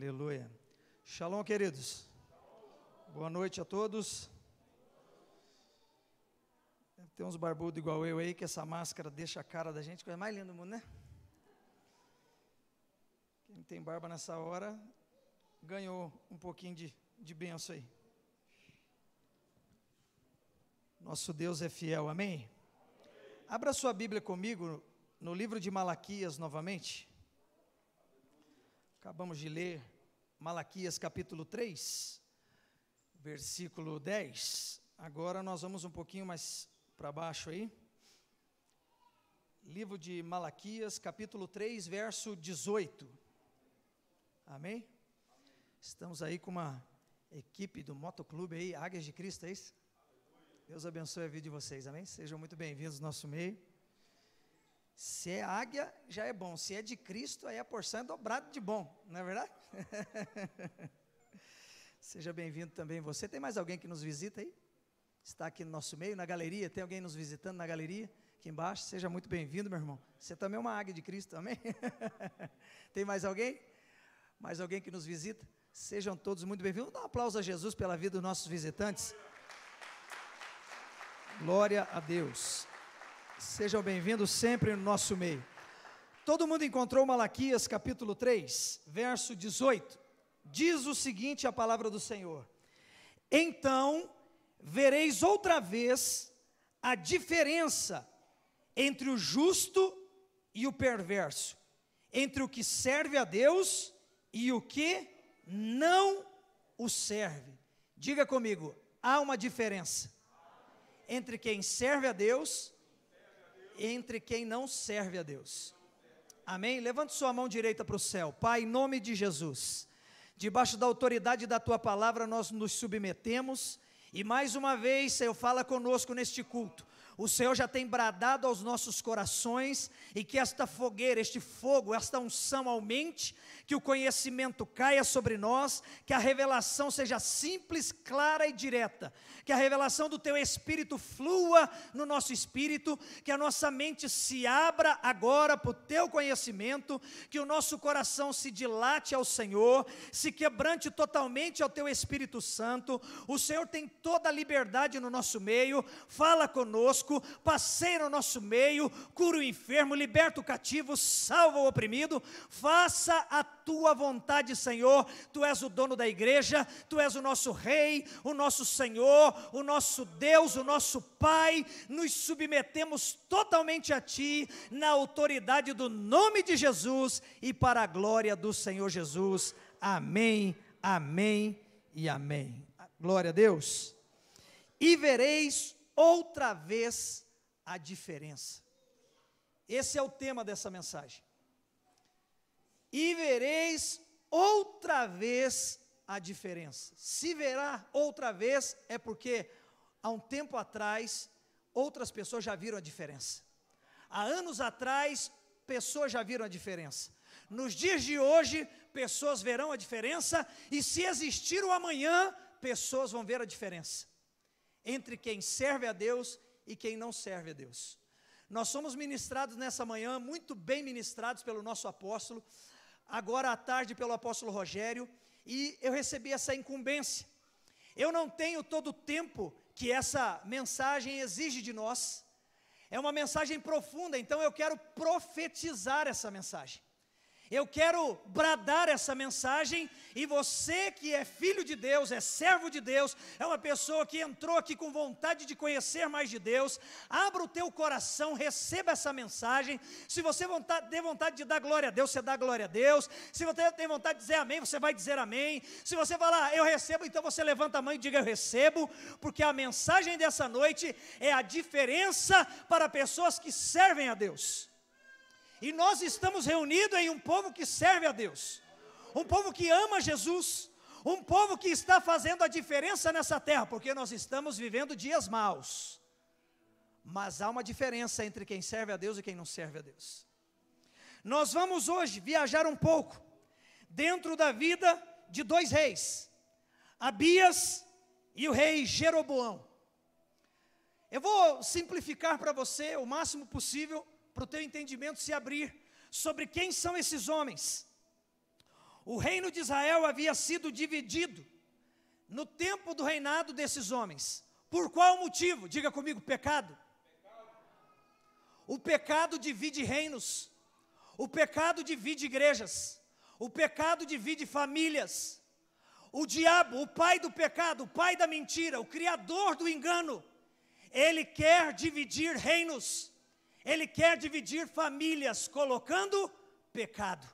Aleluia. Shalom, queridos. Boa noite a todos. Tem uns barbudos igual eu aí, que essa máscara deixa a cara da gente, coisa mais linda do mundo, né? Quem tem barba nessa hora, ganhou um pouquinho de benção aí. Nosso Deus é fiel, amém? Abra sua Bíblia comigo no livro de Malaquias novamente. Acabamos de ler Malaquias capítulo 3, versículo 10. Agora nós vamos um pouquinho mais para baixo aí. Livro de Malaquias capítulo 3, verso 18. Amém? Estamos aí com uma equipe do motoclube aí, Águias de Cristo, é isso? Deus abençoe a vida de vocês, amém? Sejam muito bem-vindos ao nosso meio. Se é águia, já é bom. Se é de Cristo, aí a porção é dobrada de bom, não é verdade? Seja bem-vindo também você. Tem mais alguém que nos visita aí? Está aqui no nosso meio, na galeria. Tem alguém nos visitando na galeria? Aqui embaixo. Seja muito bem-vindo, meu irmão. Você também é uma águia de Cristo, amém? Tem mais alguém? Mais alguém que nos visita? Sejam todos muito bem-vindos. Dá um aplauso a Jesus pela vida dos nossos visitantes. Glória a Deus. Sejam bem-vindos sempre no nosso meio. Todo mundo encontrou Malaquias capítulo 3, verso 18. Diz o seguinte a palavra do Senhor: então vereis outra vez a diferença entre o justo e o perverso, entre o que serve a Deus e o que não o serve. Diga comigo, há uma diferença entre quem serve a Deus e entre quem não serve a Deus. Amém? Levante sua mão direita para o céu. Pai, em nome de Jesus, debaixo da autoridade da Tua palavra nós nos submetemos, e mais uma vez, Senhor, fala conosco neste culto. O Senhor já tem bradado aos nossos corações, e que esta fogueira, este fogo, esta unção aumente, que o conhecimento caia sobre nós, que a revelação seja simples, clara e direta, que a revelação do Teu Espírito flua no nosso espírito, que a nossa mente se abra agora para o Teu conhecimento, que o nosso coração se dilate ao Senhor, se quebrante totalmente ao Teu Espírito Santo. O Senhor tem toda a liberdade no nosso meio, fala conosco, passeia no nosso meio, cura o enfermo, liberta o cativo, salva o oprimido, faça a Tua vontade, Senhor. Tu és o dono da igreja, Tu és o nosso Rei, o nosso Senhor, o nosso Deus, o nosso Pai. Nos submetemos totalmente a Ti, na autoridade do nome de Jesus e para a glória do Senhor Jesus. Amém, amém e amém. Glória a Deus. E vereis outra vez a diferença. Esse é o tema dessa mensagem. E vereis outra vez a diferença. Se verá outra vez é porque há um tempo atrás outras pessoas já viram a diferença. Há anos atrás pessoas já viram a diferença. Nos dias de hoje pessoas verão a diferença, e se existir o amanhã, pessoas vão ver a diferença entre quem serve a Deus e quem não serve a Deus. Nós somos ministrados nessa manhã, muito bem ministrados pelo nosso apóstolo, agora à tarde pelo apóstolo Rogério, e eu recebi essa incumbência. Eu não tenho todo o tempo que essa mensagem exige de nós, é uma mensagem profunda, então eu quero profetizar essa mensagem. Eu quero bradar essa mensagem, e você que é filho de Deus, é servo de Deus, é uma pessoa que entrou aqui com vontade de conhecer mais de Deus, abra o teu coração, receba essa mensagem. Se você tem vontade de dar glória a Deus, você dá glória a Deus. Se você tem vontade de dizer amém, você vai dizer amém. Se você falar eu recebo, então você levanta a mão e diga eu recebo, porque a mensagem dessa noite é a diferença para pessoas que servem a Deus. E nós estamos reunidos em um povo que serve a Deus, um povo que ama Jesus, um povo que está fazendo a diferença nessa terra, porque nós estamos vivendo dias maus, mas há uma diferença entre quem serve a Deus e quem não serve a Deus. Nós vamos hoje viajar um pouco dentro da vida de dois reis, Abias e o rei Jeroboão. Eu vou simplificar para você o máximo possível, para o teu entendimento se abrir sobre quem são esses homens. O reino de Israel havia sido dividido no tempo do reinado desses homens. Por qual motivo? Diga comigo, pecado. O pecado divide reinos. O pecado divide igrejas. O pecado divide famílias. O diabo, o pai do pecado, o pai da mentira, o criador do engano, ele quer dividir reinos. Ele quer dividir famílias, colocando pecado.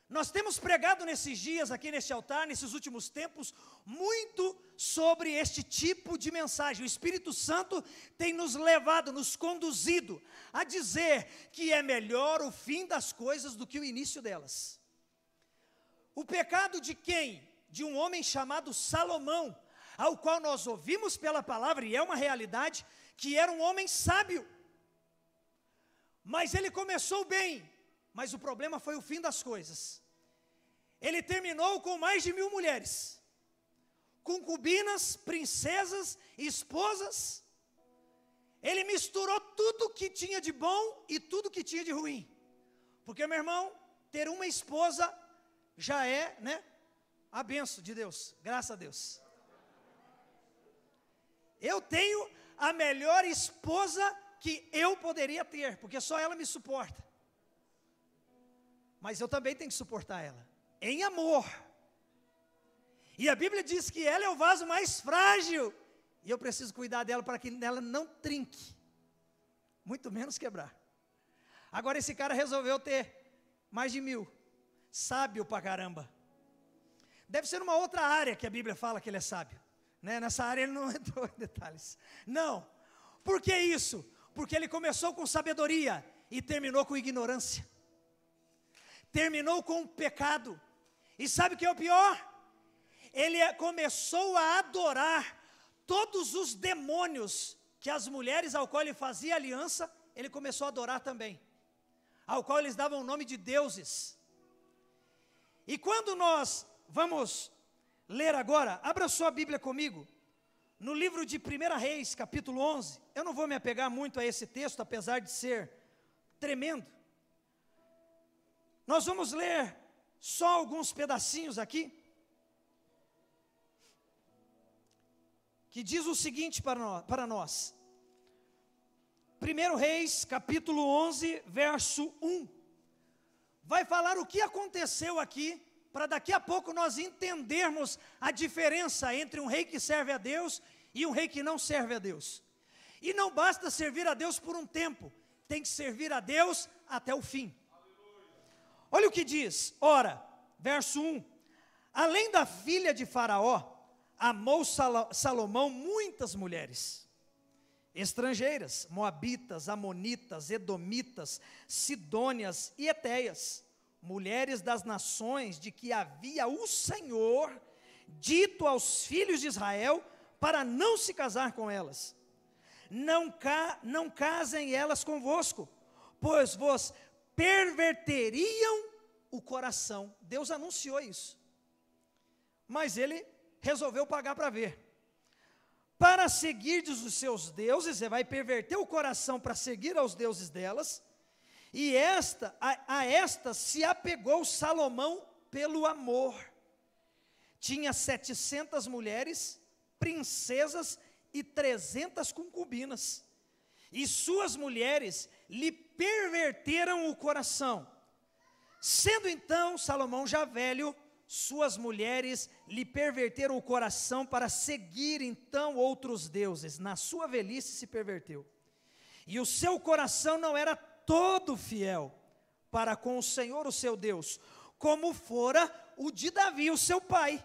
Nós temos pregado nesses dias, aqui neste altar, nesses últimos tempos, muito sobre este tipo de mensagem. O Espírito Santo tem nos levado, nos conduzido a dizer que é melhor o fim das coisas do que o início delas. O pecado de quem? De um homem chamado Salomão, ao qual nós ouvimos pela palavra, e é uma realidade, que era um homem sábio. Mas ele começou bem, mas o problema foi o fim das coisas. Ele terminou com mais de 1000 mulheres, concubinas, princesas, esposas. Ele misturou tudo que tinha de bom e tudo que tinha de ruim. Porque, meu irmão, ter uma esposa já é, a bênção de Deus, graças a Deus. Eu tenho a melhor esposa que eu poderia ter, porque só ela me suporta. Mas eu também tenho que suportar ela, em amor. E a Bíblia diz que ela é o vaso mais frágil, e eu preciso cuidar dela para que ela não trinque, muito menos quebrar. Agora esse cara resolveu ter mais de 1000, sábio pra caramba. Deve ser uma outra área que a Bíblia fala que ele é sábio, nessa área ele não entrou em detalhes. Não, por que isso? Porque ele começou com sabedoria e terminou com ignorância. Terminou com pecado. E sabe o que é o pior? Ele começou a adorar todos os demônios que as mulheres ao qual ele fazia aliança, ele começou a adorar também, ao qual eles davam o nome de deuses. E quando nós vamos ler agora, abra sua Bíblia comigo, no livro de 1 Reis, capítulo 11, eu não vou me apegar muito a esse texto, apesar de ser tremendo. Nós vamos ler só alguns pedacinhos aqui, que diz o seguinte para nós. 1 Reis, capítulo 11, verso 1. Vai falar o que aconteceu aqui, para daqui a pouco nós entendermos a diferença entre um rei que serve a Deus e um rei que não serve a Deus. E não basta servir a Deus por um tempo, tem que servir a Deus até o fim. Olha o que diz, ora, verso 1, além da filha de Faraó, amou Salomão muitas mulheres, estrangeiras, moabitas, amonitas, edomitas, sidônias e etéias, mulheres das nações de que havia o Senhor dito aos filhos de Israel para não se casar com elas. Não casem elas convosco, pois vos perverteriam o coração. Deus anunciou isso, mas ele resolveu pagar para ver. Para seguir os seus deuses, você vai perverter o coração para seguir aos deuses delas. E a esta se apegou Salomão pelo amor. Tinha 700 mulheres, princesas e 300 concubinas. E suas mulheres lhe perverteram o coração. Sendo então Salomão já velho, suas mulheres lhe perverteram o coração para seguir então outros deuses. Na sua velhice se perverteu. E o seu coração não era todo fiel para com o Senhor, o seu Deus, como fora o de Davi, o seu pai.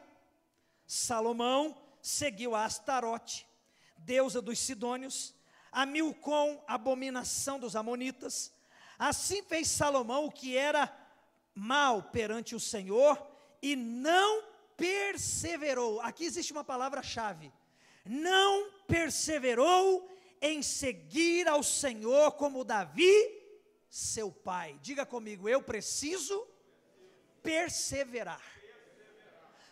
Salomão seguiu a Astarote, deusa dos sidônios, a Milcom, abominação dos amonitas. Assim fez Salomão o que era mal perante o Senhor e não perseverou. Aqui existe uma palavra-chave: não perseverou em seguir ao Senhor como Davi, seu pai. Diga comigo, eu preciso perseverar.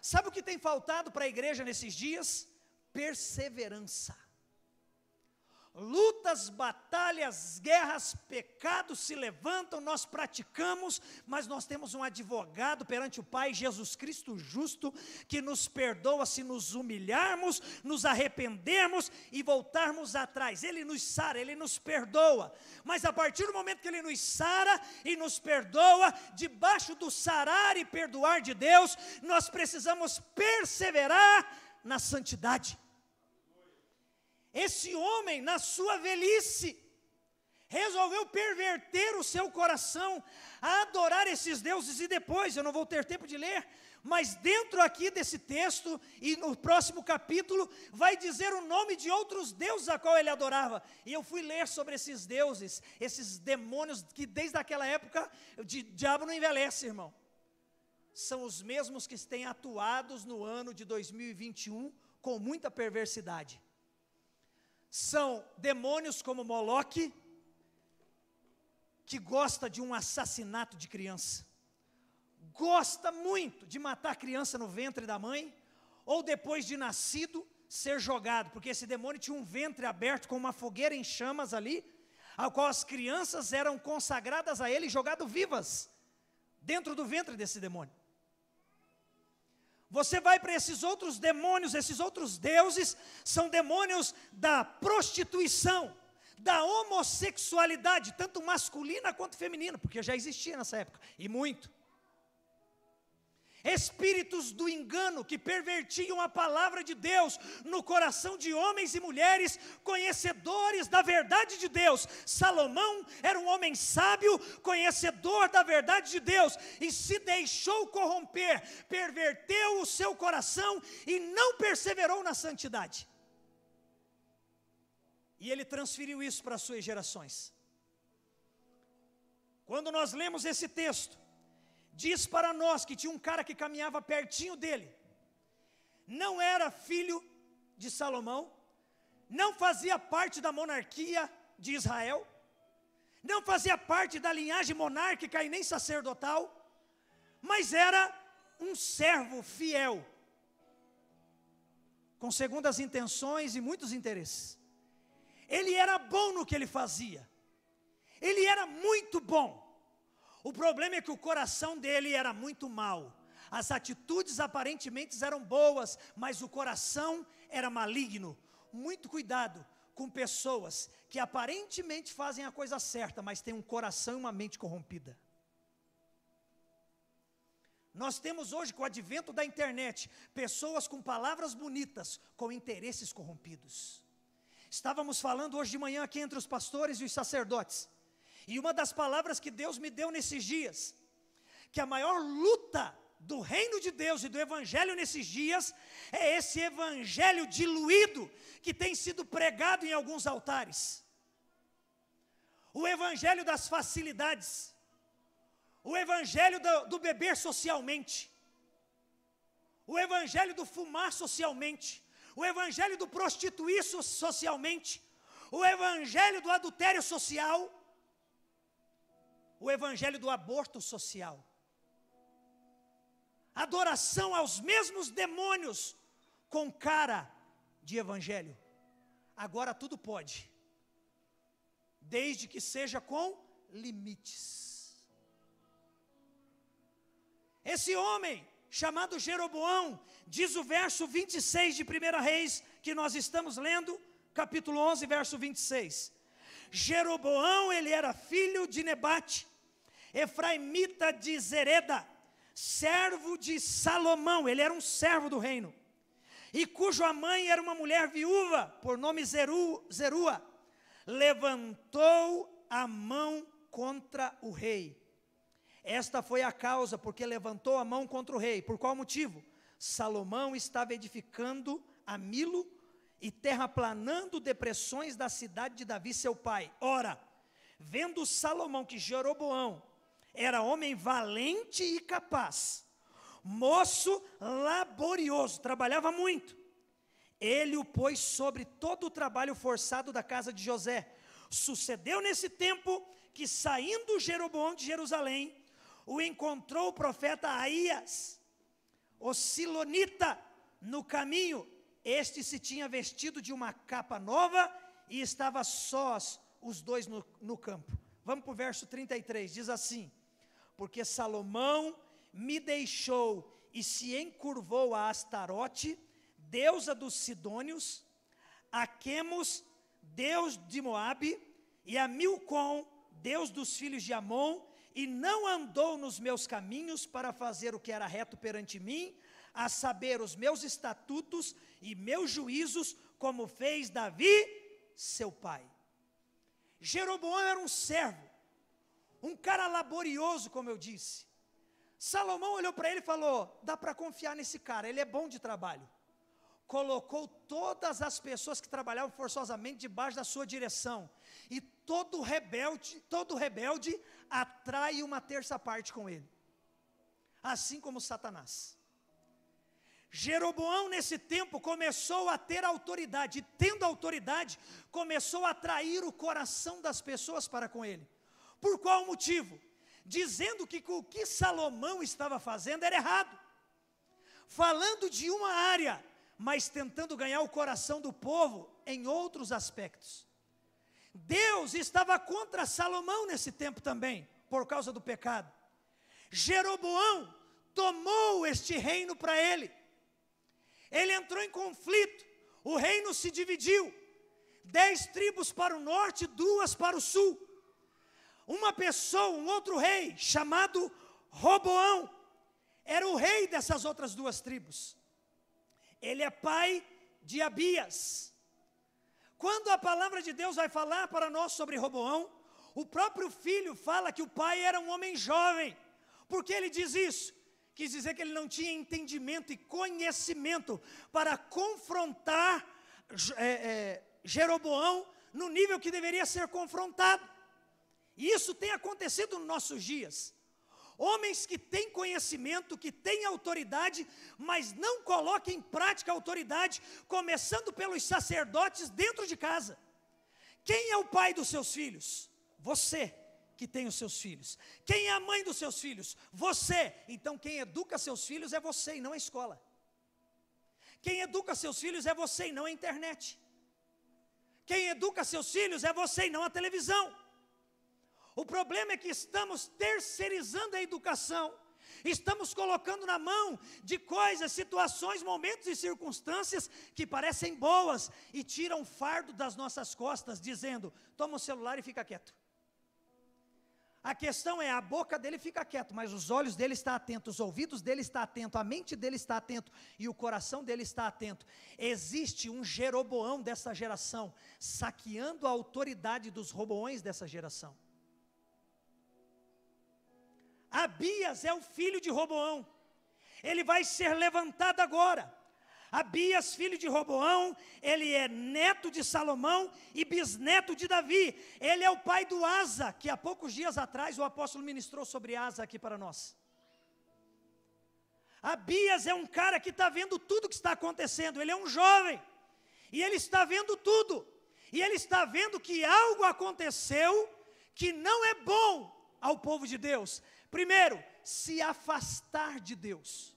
Sabe o que tem faltado para a igreja nesses dias? Perseverança. lutas, batalhas, guerras, pecados se levantam, nós praticamos, mas nós temos um advogado perante o Pai, Jesus Cristo justo, que nos perdoa se nos humilharmos, nos arrependermos e voltarmos atrás. Ele nos sara, Ele nos perdoa, mas a partir do momento que Ele nos sara e nos perdoa, debaixo do sarar e perdoar de Deus, nós precisamos perseverar na santidade. Esse homem, na sua velhice, resolveu perverter o seu coração a adorar esses deuses, e depois, eu não vou ter tempo de ler, mas dentro aqui desse texto, e no próximo capítulo, vai dizer o nome de outros deuses a qual ele adorava, e eu fui ler sobre esses deuses, esses demônios, que desde aquela época, o diabo não envelhece, irmão, são os mesmos que têm atuados no ano de 2021, com muita perversidade. São demônios como Moloque, que gosta de um assassinato de criança, gosta muito de matar criança no ventre da mãe, ou depois de nascido, ser jogado, porque esse demônio tinha um ventre aberto com uma fogueira em chamas ali, ao qual as crianças eram consagradas a ele e jogadas vivas, dentro do ventre desse demônio. Você vai para esses outros demônios, esses outros deuses, são demônios da prostituição, da homossexualidade, tanto masculina quanto feminina, porque já existia nessa época, e muito. Espíritos do engano que pervertiam a palavra de Deus no coração de homens e mulheres conhecedores da verdade de Deus. Salomão era um homem sábio, conhecedor da verdade de Deus, e se deixou corromper, perverteu o seu coração e não perseverou na santidade. E ele transferiu isso para as suas gerações. Quando nós lemos esse texto, diz para nós que tinha um cara que caminhava pertinho dele, não era filho de Salomão, não fazia parte da monarquia de Israel, não fazia parte da linhagem monárquica e nem sacerdotal, mas era um servo fiel, com segundas intenções e muitos interesses. Ele era bom no que ele fazia, ele era muito bom. O problema é que o coração dele era muito mau. As atitudes aparentemente eram boas, mas o coração era maligno. Muito cuidado com pessoas que aparentemente fazem a coisa certa, mas têm um coração e uma mente corrompida. Nós temos hoje, com o advento da internet, pessoas com palavras bonitas, com interesses corrompidos. Estávamos falando hoje de manhã aqui entre os pastores e os sacerdotes, e uma das palavras que Deus me deu nesses dias, que a maior luta do reino de Deus e do evangelho nesses dias, é esse evangelho diluído, que tem sido pregado em alguns altares. O evangelho das facilidades, o evangelho do beber socialmente, o evangelho do fumar socialmente, o evangelho do prostituir socialmente, o evangelho do adultério social, o evangelho do aborto social, adoração aos mesmos demônios com cara de evangelho. Agora tudo pode, desde que seja com limites. Esse homem chamado Jeroboão, diz o verso 26 de 1 Reis, que nós estamos lendo, capítulo 11, verso 26. Jeroboão, ele era filho de Nebate, efraimita de Zereda, servo de Salomão, ele era um servo do reino, e cuja mãe era uma mulher viúva, por nome Zerua, levantou a mão contra o rei. Esta foi a causa porque levantou a mão contra o rei. Por qual motivo? Salomão estava edificando a Milo e terraplanando depressões da cidade de Davi, seu pai. Ora, vendo Salomão que Jeroboão era homem valente e capaz, moço laborioso, trabalhava muito, ele o pôs sobre todo o trabalho forçado da casa de José. Sucedeu nesse tempo que, saindo Jeroboão de Jerusalém, o encontrou o profeta Aías, o silonita, no caminho. Este se tinha vestido de uma capa nova e estava sós os dois no campo. Vamos para o verso 33, diz assim: porque Salomão me deixou e se encurvou a Astarote, deusa dos Sidônios, a Quemos, deus de Moabe, e a Milcom, deus dos filhos de Amon, e não andou nos meus caminhos para fazer o que era reto perante mim, a saber, os meus estatutos e meus juízos, como fez Davi, seu pai. Jeroboão era um servo, um cara laborioso, como eu disse. Salomão olhou para ele e falou: dá para confiar nesse cara, ele é bom de trabalho. Colocou todas as pessoas que trabalhavam forçosamente debaixo da sua direção, e todo rebelde atrai uma terça parte com ele, assim como Satanás. Jeroboão nesse tempo começou a ter autoridade, e tendo autoridade, começou a atrair o coração das pessoas para com ele. Por qual motivo? Dizendo que o que Salomão estava fazendo era errado, falando de uma área, mas tentando ganhar o coração do povo em outros aspectos. Deus estava contra Salomão nesse tempo também, por causa do pecado. Jeroboão tomou este reino para ele. Ele entrou em conflito, o reino se dividiu, 10 tribos para o norte, 2 para o sul. Uma pessoa, um outro rei, chamado Roboão, era o rei dessas outras 2 tribos. Ele é pai de Abias. Quando a palavra de Deus vai falar para nós sobre Roboão, o próprio filho fala que o pai era um homem jovem. Por que ele diz isso? Quis dizer que ele não tinha entendimento e conhecimento para confrontar Jeroboão no nível que deveria ser confrontado. E isso tem acontecido nos nossos dias. Homens que têm conhecimento, que têm autoridade, mas não colocam em prática a autoridade, começando pelos sacerdotes dentro de casa. Quem é o pai dos seus filhos? Você que tem os seus filhos. Quem é a mãe dos seus filhos? Você. Então quem educa seus filhos é você e não a escola. Quem educa seus filhos é você e não a internet. Quem educa seus filhos é você e não a televisão. O problema é que estamos terceirizando a educação, estamos colocando na mão de coisas, situações, momentos e circunstâncias que parecem boas e tiram o fardo das nossas costas, dizendo: toma o celular e fica quieto. A questão é, a boca dele fica quieto, mas os olhos dele estão atentos, os ouvidos dele estão atentos, a mente dele está atento e o coração dele está atento. Existe um Jeroboão dessa geração, saqueando a autoridade dos Roboões dessa geração. Abias é o filho de Roboão, ele vai ser levantado agora. Abias, filho de Roboão, ele é neto de Salomão e bisneto de Davi. Ele é o pai do Asa, que há poucos dias atrás o apóstolo ministrou sobre Asa aqui para nós. Abias é um cara que está vendo tudo que está acontecendo, ele é um jovem, e ele está vendo tudo, e ele está vendo que algo aconteceu que não é bom ao povo de Deus. Primeiro, se afastar de Deus.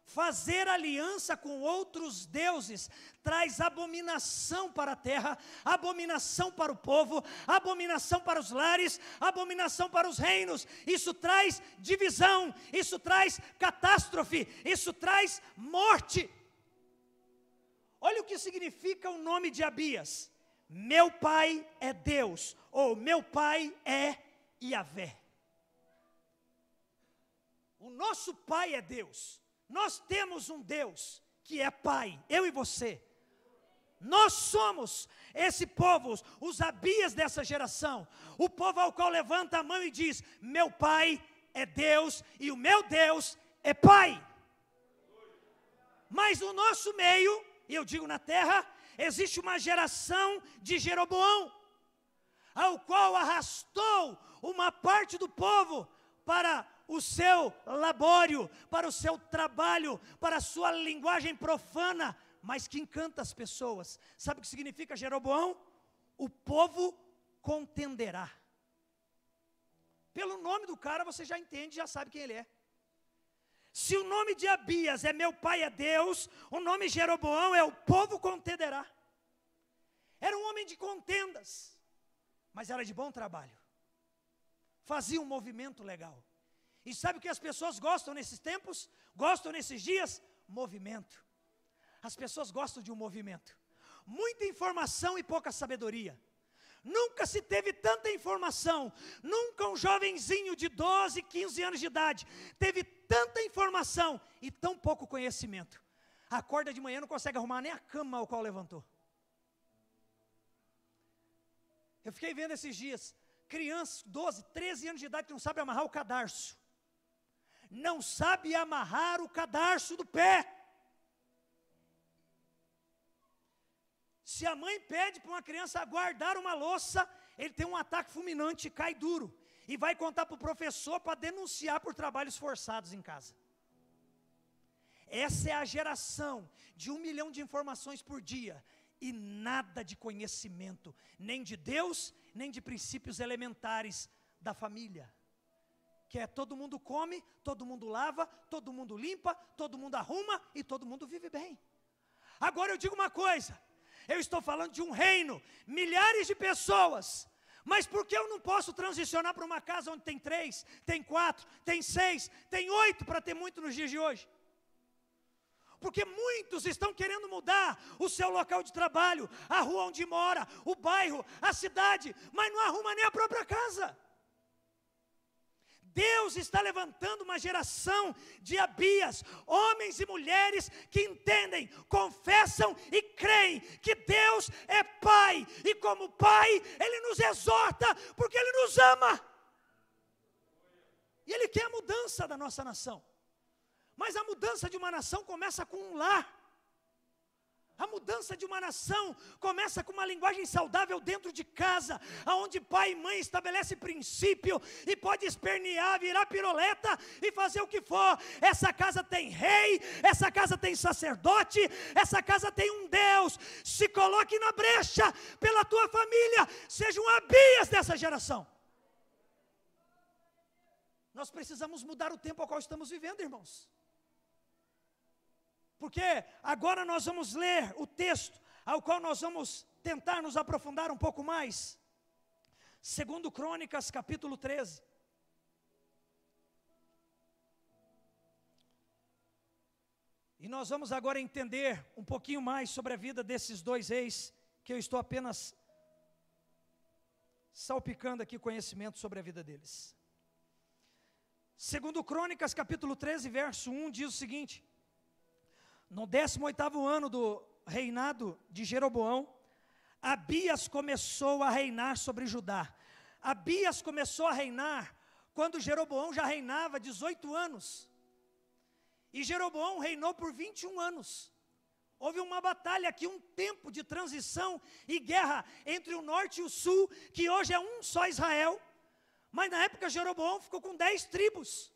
Fazer aliança com outros deuses traz abominação para a terra, abominação para o povo, abominação para os lares, abominação para os reinos. Isso traz divisão, isso traz catástrofe, isso traz morte. Olha o que significa o nome de Abias: meu pai é Deus, ou meu pai é Yahvé. O nosso pai é Deus. Nós temos um Deus que é pai, eu e você. Nós somos esse povo, os Abias dessa geração, o povo ao qual levanta a mão e diz: meu pai é Deus e o meu Deus é pai. Mas no nosso meio, e eu digo na terra, existe uma geração de Jeroboão, ao qual arrastou uma parte do povo para o seu labório, para o seu trabalho, para a sua linguagem profana, mas que encanta as pessoas. Sabe o que significa Jeroboão? O povo contenderá. Pelo nome do cara você já entende, já sabe quem ele é. Se o nome de Abias é meu pai é Deus, o nome Jeroboão é o povo contenderá. Era um homem de contendas, mas era de bom trabalho. Fazia um movimento legal. E sabe o que as pessoas gostam nesses tempos? Gostam nesses dias? Movimento. As pessoas gostam de um movimento. Muita informação e pouca sabedoria. Nunca se teve tanta informação. Nunca um jovenzinho de 12, 15 anos de idade teve tanta informação e tão pouco conhecimento. Acorda de manhã, não consegue arrumar nem a cama ao qual levantou. Eu fiquei vendo esses dias, crianças, 12, 13 anos de idade, que não sabe amarrar o cadarço. Não sabe amarrar o cadarço do pé. Se a mãe pede para uma criança guardar uma louça, ele tem um ataque fulminante e cai duro. E vai contar para o professor para denunciar por trabalhos forçados em casa. Essa é a geração de 1 milhão de informações por dia. E nada de conhecimento, nem de Deus, nem de princípios elementares da família. Que é todo mundo come, todo mundo lava, todo mundo limpa, todo mundo arruma e todo mundo vive bem. Agora eu digo uma coisa, eu estou falando de um reino, milhares de pessoas, mas por que eu não posso transicionar para uma casa onde tem 3, tem 4, tem 6, tem 8 para ter muito nos dias de hoje? Porque muitos estão querendo mudar o seu local de trabalho, a rua onde mora, o bairro, a cidade, mas não arruma nem a própria casa. Deus está levantando uma geração de Abias, homens e mulheres que entendem, confessam e creem que Deus é Pai. E como Pai, Ele nos exorta porque Ele nos ama. E Ele quer a mudança da nossa nação. Mas a mudança de uma nação começa com um lar. A mudança de uma nação começa com uma linguagem saudável dentro de casa, onde pai e mãe estabelecem princípio e pode espernear, virar piroleta e fazer o que for. Essa casa tem rei, essa casa tem sacerdote, essa casa tem um Deus. Se coloque na brecha pela tua família, seja um Abias dessa geração. Nós precisamos mudar o tempo ao qual estamos vivendo, irmãos. Porque agora nós vamos ler o texto ao qual nós vamos tentar nos aprofundar um pouco mais. 2 Crônicas, capítulo 13. E nós vamos agora entender um pouquinho mais sobre a vida desses dois reis, que eu estou apenas salpicando aqui conhecimento sobre a vida deles. 2 Crônicas, capítulo 13, verso 1, diz o seguinte: no 18º ano do reinado de Jeroboão, Abias começou a reinar sobre Judá. Abias começou a reinar quando Jeroboão já reinava 18 anos. E Jeroboão reinou por 21 anos. Houve uma batalha aqui, um tempo de transição e guerra entre o norte e o sul, que hoje é um só Israel. Mas na época Jeroboão ficou com 10 tribos.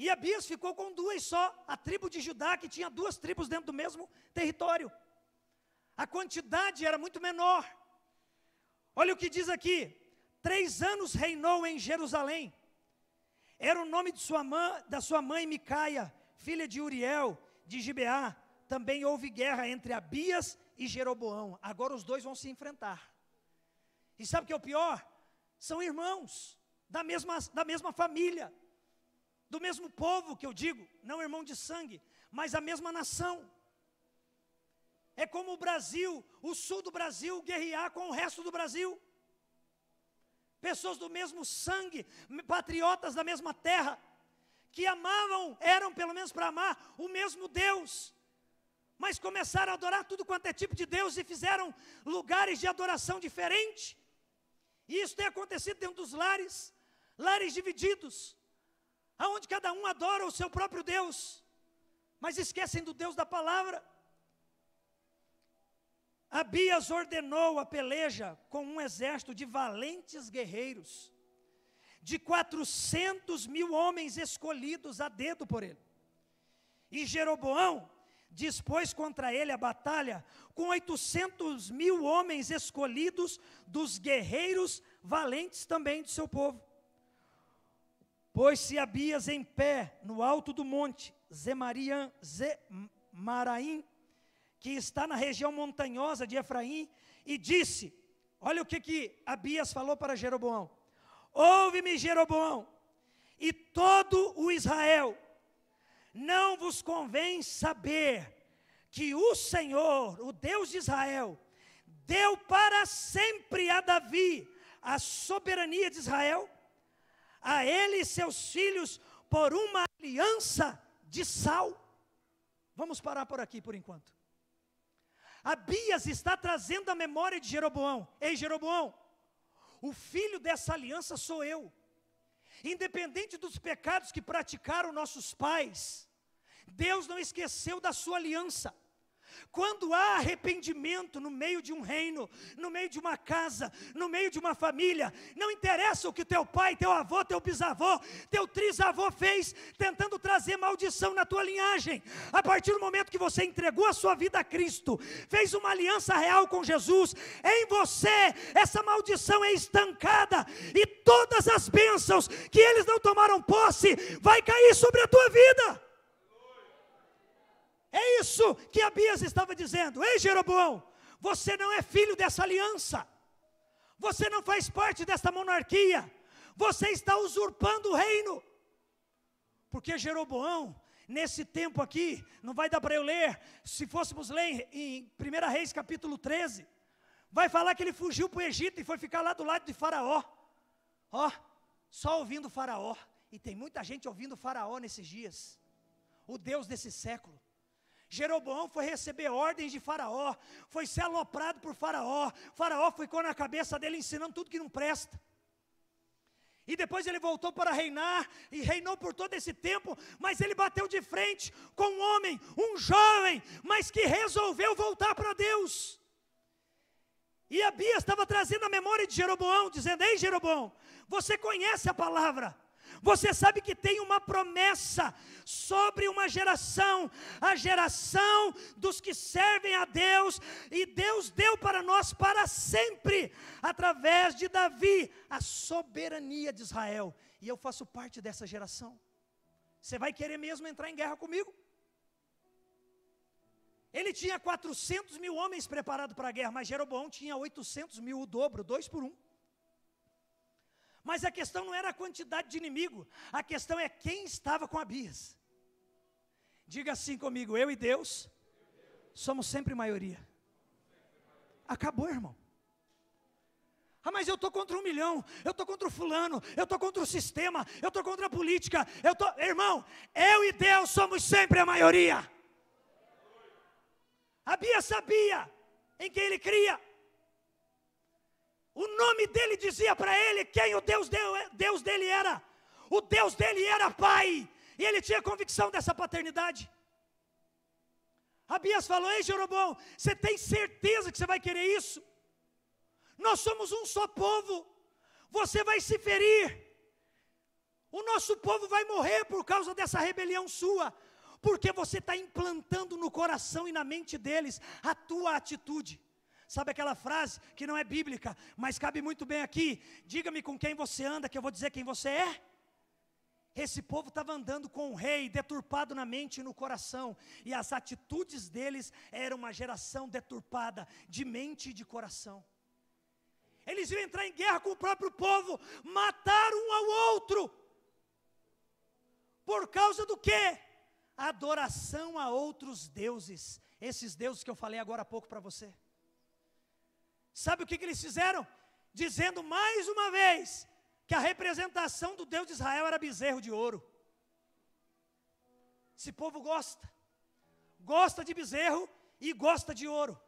E Abias ficou com 2 só, a tribo de Judá, que tinha 2 tribos dentro do mesmo território. A quantidade era muito menor. Olha o que diz aqui: 3 anos reinou em Jerusalém. Era o nome de da sua mãe Micaia, filha de Uriel, de Gibeá. Também houve guerra entre Abias e Jeroboão. Agora os dois vão se enfrentar. E sabe o que é o pior? São irmãos, da mesma família. Do mesmo povo, que eu digo, não irmão de sangue, mas a mesma nação. É como o Brasil, o sul do Brasil, guerrear com o resto do Brasil. Pessoas do mesmo sangue, patriotas da mesma terra, que amavam, eram pelo menos para amar, o mesmo Deus. Mas começaram a adorar tudo quanto é tipo de Deus e fizeram lugares de adoração diferentes. E isso tem acontecido dentro dos lares divididos, aonde cada um adora o seu próprio Deus, mas esquecem do Deus da palavra. Abias ordenou a peleja com um exército de valentes guerreiros, de 400.000 homens escolhidos a dedo por ele. E Jeroboão dispôs contra ele a batalha com 800.000 homens escolhidos dos guerreiros valentes também do seu povo. Pôs-se Abias em pé no alto do monte Zemaraim, que está na região montanhosa de Efraim, e disse, olha o que Abias falou para Jeroboão: ouve-me, Jeroboão, e todo o Israel, não vos convém saber que o Senhor, o Deus de Israel, deu para sempre a Davi a soberania de Israel, a ele e seus filhos, por uma aliança de sal. Vamos parar por aqui por enquanto. Abias está trazendo a memória de Jeroboão. Ei, Jeroboão, o filho dessa aliança sou eu. Independente dos pecados que praticaram nossos pais, Deus não esqueceu da sua aliança. Quando há arrependimento no meio de um reino, no meio de uma casa, no meio de uma família, não interessa o que teu pai, teu avô, teu bisavô, teu trisavô fez, tentando trazer maldição na tua linhagem. A partir do momento que você entregou a sua vida a Cristo, fez uma aliança real com Jesus, em você essa maldição é estancada, e todas as bênçãos que eles não tomaram posse, vai cair sobre a tua vida. É isso que Abias estava dizendo. Ei, Jeroboão, você não é filho dessa aliança, você não faz parte dessa monarquia, você está usurpando o reino. Porque Jeroboão, nesse tempo aqui, não vai dar para eu ler, se fôssemos ler em 1 Reis capítulo 13, vai falar que ele fugiu para o Egito e foi ficar lá do lado de Faraó. Ó, só ouvindo Faraó, e tem muita gente ouvindo Faraó nesses dias, o Deus desse século. Jeroboão foi receber ordens de Faraó, foi ser aloprado por Faraó, Faraó ficou na cabeça dele ensinando tudo que não presta, e depois ele voltou para reinar, e reinou por todo esse tempo, mas ele bateu de frente com um homem, um jovem, mas que resolveu voltar para Deus, e Abias estava trazendo a memória de Jeroboão, dizendo: ei, Jeroboão, você conhece a palavra, você sabe que tem uma promessa sobre uma geração, a geração dos que servem a Deus, e Deus deu para nós para sempre, através de Davi, a soberania de Israel, e eu faço parte dessa geração. Você vai querer mesmo entrar em guerra comigo? Ele tinha 400 mil homens preparados para a guerra, mas Jeroboão tinha 800 mil, o dobro, 2 por 1. Mas a questão não era a quantidade de inimigo, a questão é quem estava com Abias. Diga assim comigo: eu e Deus somos sempre maioria. Acabou, irmão. Ah, mas eu estou contra 1 milhão, eu estou contra o fulano, eu estou contra o sistema, eu estou contra a política, irmão, eu e Deus somos sempre a maioria. Abias sabia em quem ele cria. O nome dele dizia para ele quem o Deus dele era. O Deus dele era Pai, e ele tinha convicção dessa paternidade. Abias falou: ei, Jeroboão, você tem certeza que você vai querer isso? Nós somos um só povo, você vai se ferir, o nosso povo vai morrer por causa dessa rebelião sua, porque você está implantando no coração e na mente deles a tua atitude. Sabe aquela frase que não é bíblica, mas cabe muito bem aqui: diga-me com quem você anda, que eu vou dizer quem você é. Esse povo estava andando com um rei deturpado na mente e no coração, e as atitudes deles eram uma geração deturpada de mente e de coração. Eles iam entrar em guerra com o próprio povo, matar um ao outro, por causa do quê? Adoração a outros deuses, esses deuses que eu falei agora há pouco para você. Sabe o que eles fizeram? Dizendo mais uma vez que a representação do Deus de Israel era bezerro de ouro. Esse povo gosta de bezerro e gosta de ouro.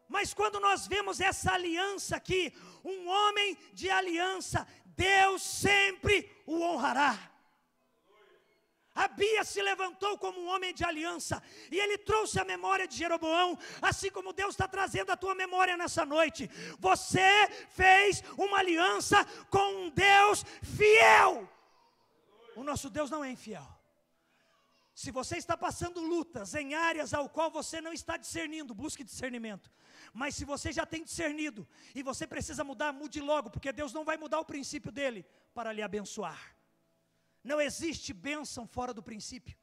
Mas quando nós vemos essa aliança aqui, um homem de aliança, Deus sempre o honrará. Abias se levantou como um homem de aliança, e ele trouxe a memória de Jeroboão, assim como Deus está trazendo a tua memória nessa noite. Você fez uma aliança com um Deus fiel. O nosso Deus não é infiel. Se você está passando lutas em áreas ao qual você não está discernindo, busque discernimento. Mas se você já tem discernido e você precisa mudar, mude logo, porque Deus não vai mudar o princípio dele para lhe abençoar. Não existe bênção fora do princípio.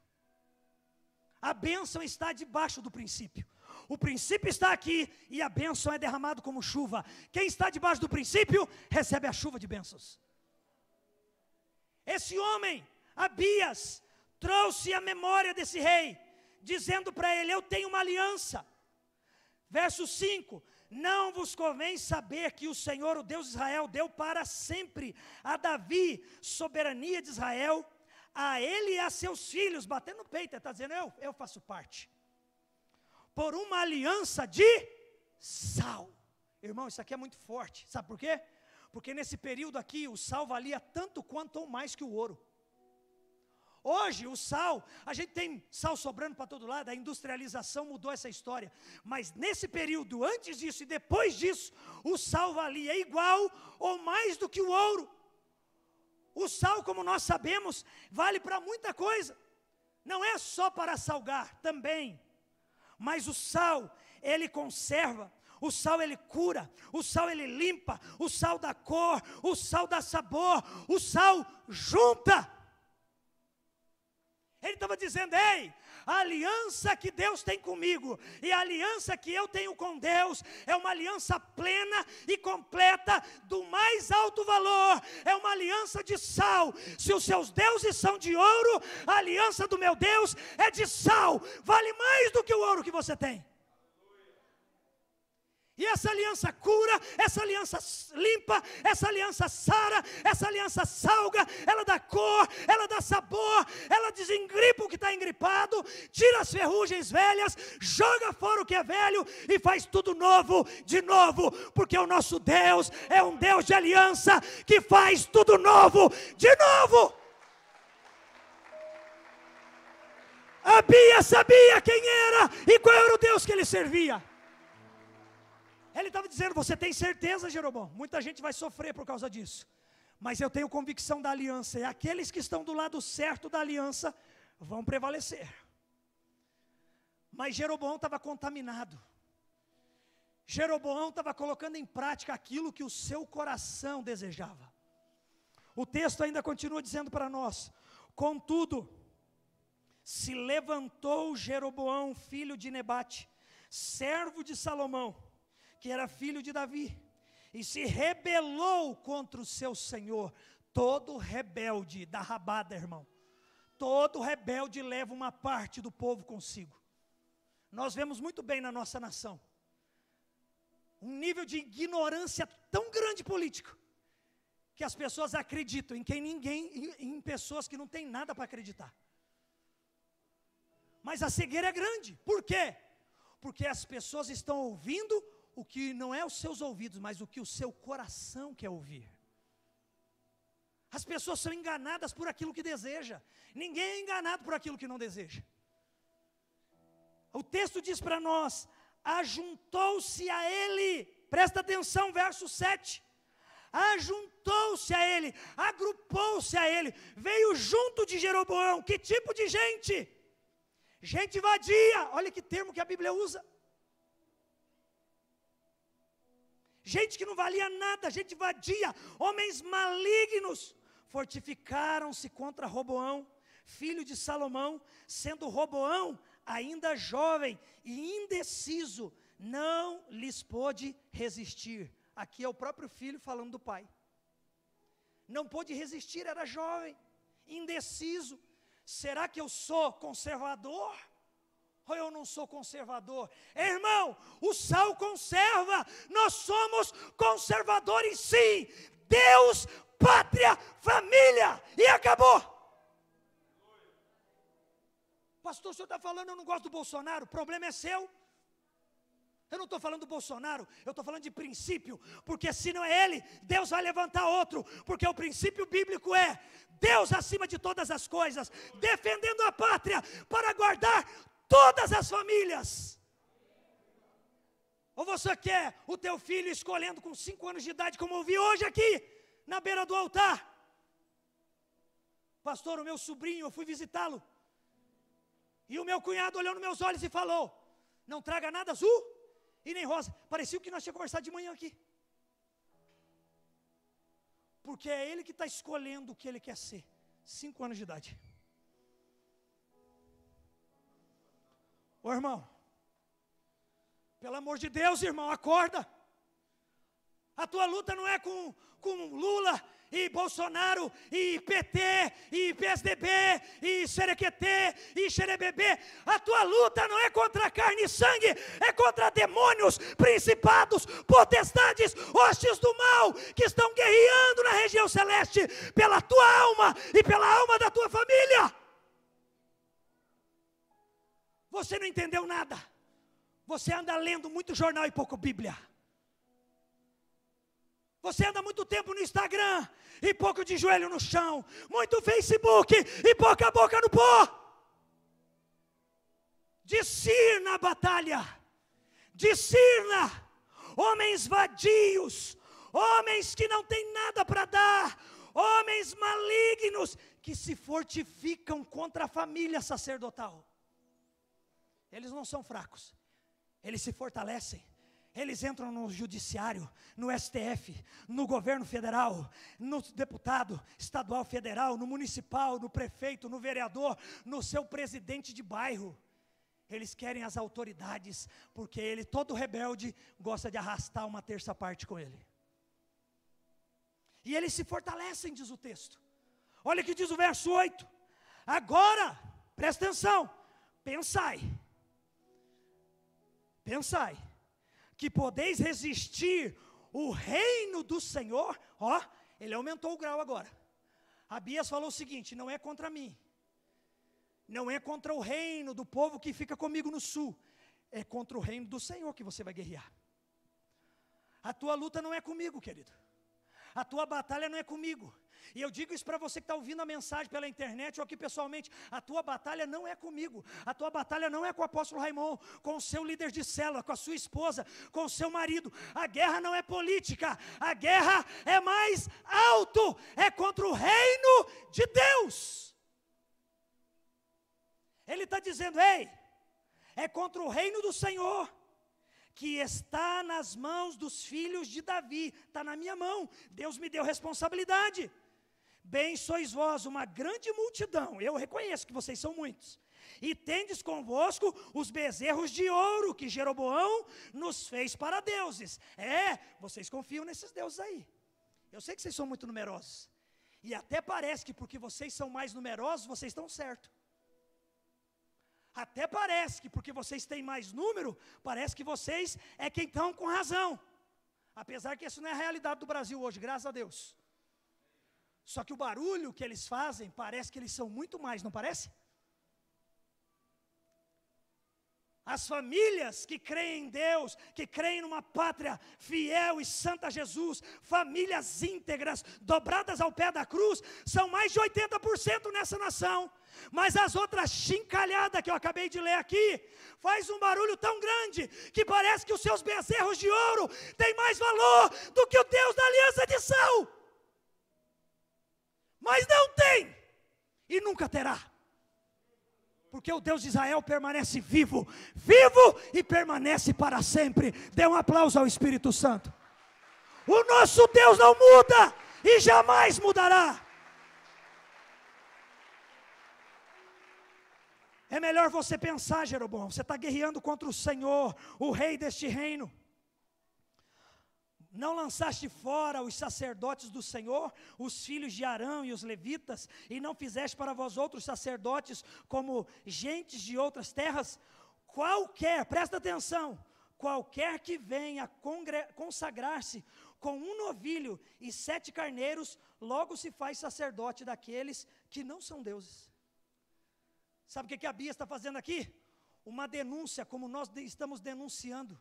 A bênção está debaixo do princípio. O princípio está aqui e a bênção é derramada como chuva. Quem está debaixo do princípio, recebe a chuva de bênçãos. Esse homem, Abias, trouxe a memória desse rei, dizendo para ele: eu tenho uma aliança. Verso 5: não vos convém saber que o Senhor, o Deus de Israel, deu para sempre a Davi soberania de Israel, a ele e a seus filhos, batendo no peito, ele está dizendo: eu faço parte, por uma aliança de sal. Irmão, isso aqui é muito forte, sabe por quê? Porque nesse período aqui, o sal valia tanto quanto ou mais que o ouro. Hoje o sal, a gente tem sal sobrando para todo lado, a industrialização mudou essa história. Mas nesse período, antes disso e depois disso, o sal valia igual ou mais do que o ouro. O sal, como nós sabemos, vale para muita coisa. Não é só para salgar, também. Mas o sal, ele conserva. O sal ele cura, o sal ele limpa, o sal dá cor, o sal dá sabor, o sal junta. Ele estava dizendo: ei, a aliança que Deus tem comigo e a aliança que eu tenho com Deus é uma aliança plena e completa do mais alto valor, é uma aliança de sal. Se os seus deuses são de ouro, a aliança do meu Deus é de sal, vale mais do que o ouro que você tem. E essa aliança cura, essa aliança limpa, essa aliança sara, essa aliança salga, ela dá cor, ela dá sabor, ela desengripa o que está engripado, tira as ferrugens velhas, joga fora o que é velho e faz tudo novo, de novo, porque o nosso Deus é um Deus de aliança que faz tudo novo, de novo. Abias sabia quem era e qual era o Deus que ele servia. Ele estava dizendo: você tem certeza, Jeroboão? Muita gente vai sofrer por causa disso, mas eu tenho convicção da aliança, e aqueles que estão do lado certo da aliança vão prevalecer. Mas Jeroboão estava contaminado. Jeroboão estava colocando em prática aquilo que o seu coração desejava. O texto ainda continua dizendo para nós: contudo, se levantou Jeroboão, filho de Nebate, servo de Salomão, que era filho de Davi, e se rebelou contra o seu senhor. Todo rebelde dá rabada, irmão. Todo rebelde leva uma parte do povo consigo. Nós vemos muito bem na nossa nação um nível de ignorância tão grande político, que as pessoas acreditam em pessoas que não têm nada para acreditar. Mas a cegueira é grande. Por quê? Porque as pessoas estão ouvindo o que não é os seus ouvidos, mas o que o seu coração quer ouvir. As pessoas são enganadas por aquilo que deseja. Ninguém é enganado por aquilo que não deseja. O texto diz para nós: ajuntou-se a ele, presta atenção, verso 7. Ajuntou-se a ele, agrupou-se a ele, veio junto de Jeroboão. Que tipo de gente? Gente vadia. Olha que termo que a Bíblia usa. Gente que não valia nada, gente vadia, homens malignos, fortificaram-se contra Roboão, filho de Salomão, sendo Roboão ainda jovem e indeciso, não lhes pôde resistir. Aqui é o próprio filho falando do pai. Não pôde resistir, era jovem, indeciso. Será que eu sou conservador? Ou eu não sou conservador? Irmão, o sal conserva. Nós somos conservadores sim. Deus, pátria, família. E acabou. Pastor, o senhor está falando, eu não gosto do Bolsonaro. O problema é seu. Eu não estou falando do Bolsonaro, eu estou falando de princípio. Porque se não é ele, Deus vai levantar outro. Porque o princípio bíblico é Deus acima de todas as coisas, defendendo a pátria para guardar todas as famílias. Ou você quer o teu filho escolhendo com 5 anos de idade, como eu vi hoje aqui, na beira do altar? Pastor, o meu sobrinho, eu fui visitá-lo, e o meu cunhado olhou nos meus olhos e falou: não traga nada azul e nem rosa. Parecia o que nós tínhamos conversado de manhã aqui. Porque é ele que está escolhendo o que ele quer ser. 5 anos de idade. Ô irmão, pelo amor de Deus, irmão, acorda. A tua luta não é com Lula e Bolsonaro e PT e PSDB e Xerequetê e Xerebebê. A tua luta não é contra carne e sangue, é contra demônios, principados, potestades, hostes do mal, que estão guerreando na região celeste pela tua alma e pela alma da tua família. Você não entendeu nada. Você anda lendo muito jornal e pouco Bíblia. Você anda muito tempo no Instagram e pouco de joelho no chão. Muito Facebook e pouca boca no pó. Discirna a batalha. Discirna. Homens vadios. Homens que não têm nada para dar. Homens malignos que se fortificam contra a família sacerdotal. Eles não são fracos. Eles se fortalecem. Eles entram no judiciário, no STF, no governo federal, no deputado estadual federal, no municipal, no prefeito, no vereador, no seu presidente de bairro. Eles querem as autoridades, porque ele, todo rebelde, gosta de arrastar uma terça parte com ele. E eles se fortalecem, diz o texto. Olha o que diz o verso 8. Agora, presta atenção, pensai, que podeis resistir o reino do Senhor. Ó, ele aumentou o grau agora. Abias falou o seguinte: não é contra mim, não é contra o reino do povo que fica comigo no sul, é contra o reino do Senhor que você vai guerrear. A tua luta não é comigo, querido. A tua batalha não é comigo. E eu digo isso para você que está ouvindo a mensagem pela internet ou aqui pessoalmente. A tua batalha não é comigo. A tua batalha não é com o apóstolo Raimon, com o seu líder de célula, com a sua esposa, com o seu marido. A guerra não é política. A guerra é mais alto. É contra o reino de Deus. Ele está dizendo: ei, é contra o reino do Senhor, que está nas mãos dos filhos de Davi. Está na minha mão. Deus me deu responsabilidade. Bem sois vós uma grande multidão, eu reconheço que vocês são muitos, e tendes convosco os bezerros de ouro que Jeroboão nos fez para deuses. Vocês confiam nesses deuses aí. Eu sei que vocês são muito numerosos, e até parece que porque vocês são mais numerosos, vocês estão certos. Até parece que porque vocês têm mais número, parece que vocês é quem estão com razão. Apesar que isso não é a realidade do Brasil hoje, graças a Deus. Só que o barulho que eles fazem, parece que eles são muito mais, não parece? As famílias que creem em Deus, que creem numa pátria fiel e santa a Jesus, famílias íntegras, dobradas ao pé da cruz, são mais de 80% nessa nação. Mas as outras chincalhadas que eu acabei de ler aqui, faz um barulho tão grande, que parece que os seus bezerros de ouro têm mais valor do que o Deus da aliança de sal. Mas não tem, e nunca terá. Porque o Deus de Israel permanece vivo, vivo e permanece para sempre. Dê um aplauso ao Espírito Santo. O nosso Deus não muda e jamais mudará. É melhor você pensar, Jeroboão, você está guerreando contra o Senhor, o rei deste reino. Não lançaste fora os sacerdotes do Senhor, os filhos de Arão e os levitas, e não fizeste para vós outros sacerdotes como gentes de outras terras? Qualquer, presta atenção, qualquer que venha consagrar-se com um novilho e 7 carneiros, logo se faz sacerdote daqueles que não são deuses. Sabe o que a Bia está fazendo aqui? Uma denúncia, como nós estamos denunciando.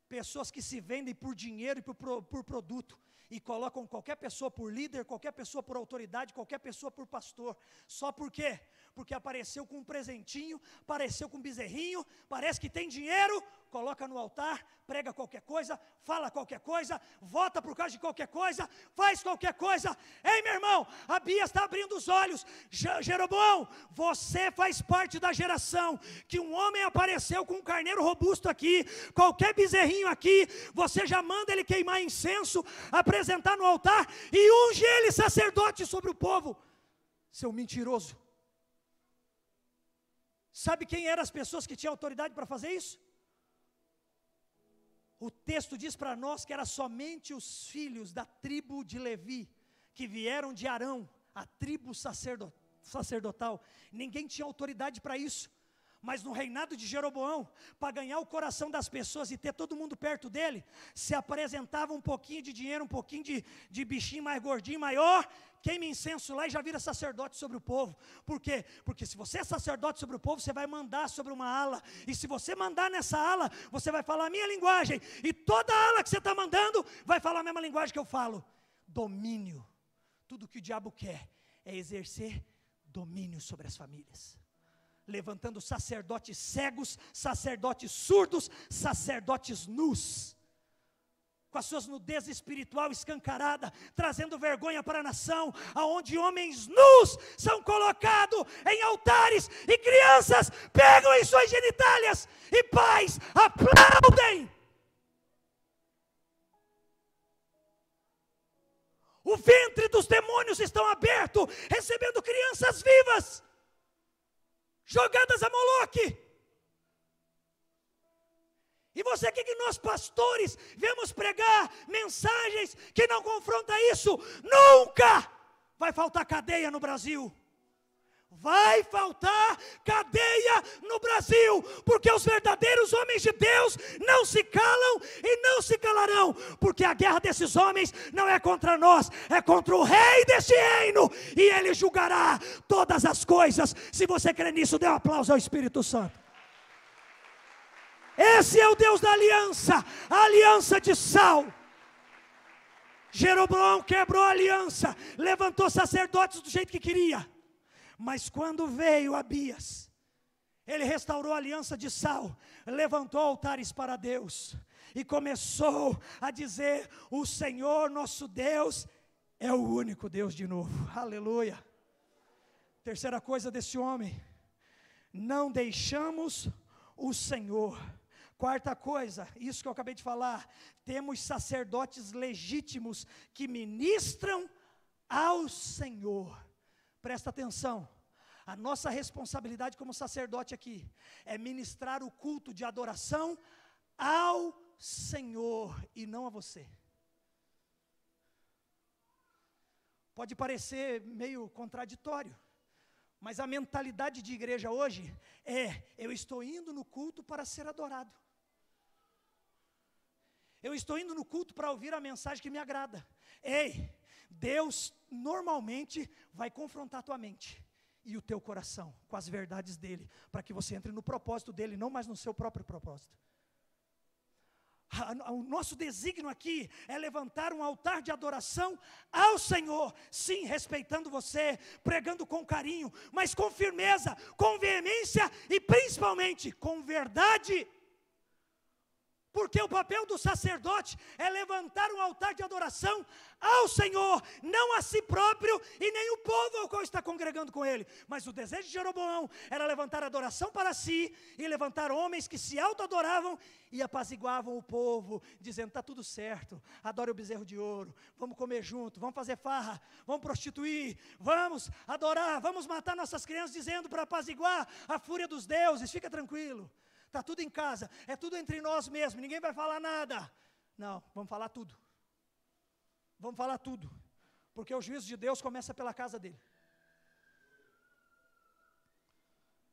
Pessoas que se vendem por dinheiro e por produto, e colocam qualquer pessoa por líder, qualquer pessoa por autoridade, qualquer pessoa por pastor. Só por quê? Porque apareceu com um presentinho, apareceu com um bezerrinho, parece que tem dinheiro, coloca no altar, prega qualquer coisa, fala qualquer coisa, vota por causa de qualquer coisa, faz qualquer coisa. Ei, meu irmão, a Bia está abrindo os olhos. Jeroboão, você faz parte da geração que um homem apareceu com um carneiro robusto aqui, qualquer bezerrinho aqui, você já manda ele queimar incenso, apresentar no altar e unge ele sacerdote sobre o povo. Seu mentiroso, Sabe quem eram as pessoas que tinham autoridade para fazer isso? O texto diz para nós que era somente os filhos da tribo de Levi, que vieram de Arão, a tribo sacerdotal. Ninguém tinha autoridade para isso. Mas no reinado de Jeroboão, para ganhar o coração das pessoas e ter todo mundo perto dele, se apresentava um pouquinho de dinheiro, um pouquinho de bichinho mais gordinho, maior, queima incenso lá e já vira sacerdote sobre o povo. Por quê? Porque se você é sacerdote sobre o povo, você vai mandar sobre uma ala. E se você mandar nessa ala, você vai falar a minha linguagem. E toda ala que você está mandando, vai falar a mesma linguagem que eu falo. Domínio. Tudo que o diabo quer é exercer domínio sobre as famílias. Levantando sacerdotes cegos, sacerdotes surdos, sacerdotes nus, com as suas nudez espiritual escancarada, trazendo vergonha para a nação, aonde homens nus são colocados em altares, e crianças pegam em suas genitálias, e pais aplaudem. O ventre dos demônios estão aberto, recebendo crianças vivas, jogadas a Moloque. E você aqui que nós pastores vemos pregar mensagens que não confrontam isso, nunca vai faltar cadeia no Brasil. Vai faltar cadeia no Brasil, porque os verdadeiros homens de Deus não se calam e não se calarão, porque a guerra desses homens não é contra nós, é contra o rei deste reino, e ele julgará todas as coisas. Se você crê nisso, dê um aplauso ao Espírito Santo. Esse é o Deus da aliança, a aliança de sal. Jeroboão quebrou a aliança, levantou sacerdotes do jeito que queria. Mas quando veio Abias, ele restaurou a aliança de sal, levantou altares para Deus e começou a dizer: o Senhor nosso Deus é o único Deus de novo. Aleluia. Terceira coisa desse homem: não deixamos o Senhor. Quarta coisa, isso que eu acabei de falar, temos sacerdotes legítimos que ministram ao Senhor. Presta atenção, a nossa responsabilidade como sacerdote aqui é ministrar o culto de adoração ao Senhor e não a você. Pode parecer meio contraditório, mas a mentalidade de igreja hoje é: eu estou indo no culto para ser adorado. Eu estou indo no culto para ouvir a mensagem que me agrada. Ei, Deus normalmente vai confrontar a tua mente e o teu coração com as verdades dele, para que você entre no propósito dele, não mais no seu próprio propósito. O nosso desígnio aqui é levantar um altar de adoração ao Senhor, sim, respeitando você, pregando com carinho, mas com firmeza, com veemência e principalmente com verdade. Porque o papel do sacerdote é levantar um altar de adoração ao Senhor, não a si próprio e nem o povo ao qual está congregando com ele. Mas o desejo de Jeroboão era levantar adoração para si e levantar homens que se auto-adoravam e apaziguavam o povo, dizendo: está tudo certo, adore o bezerro de ouro, vamos comer junto, vamos fazer farra, vamos prostituir, vamos adorar, vamos matar nossas crianças, dizendo para apaziguar a fúria dos deuses: fica tranquilo. Está tudo em casa, é tudo entre nós mesmos, ninguém vai falar nada. Não, vamos falar tudo. Vamos falar tudo, porque o juízo de Deus começa pela casa dele.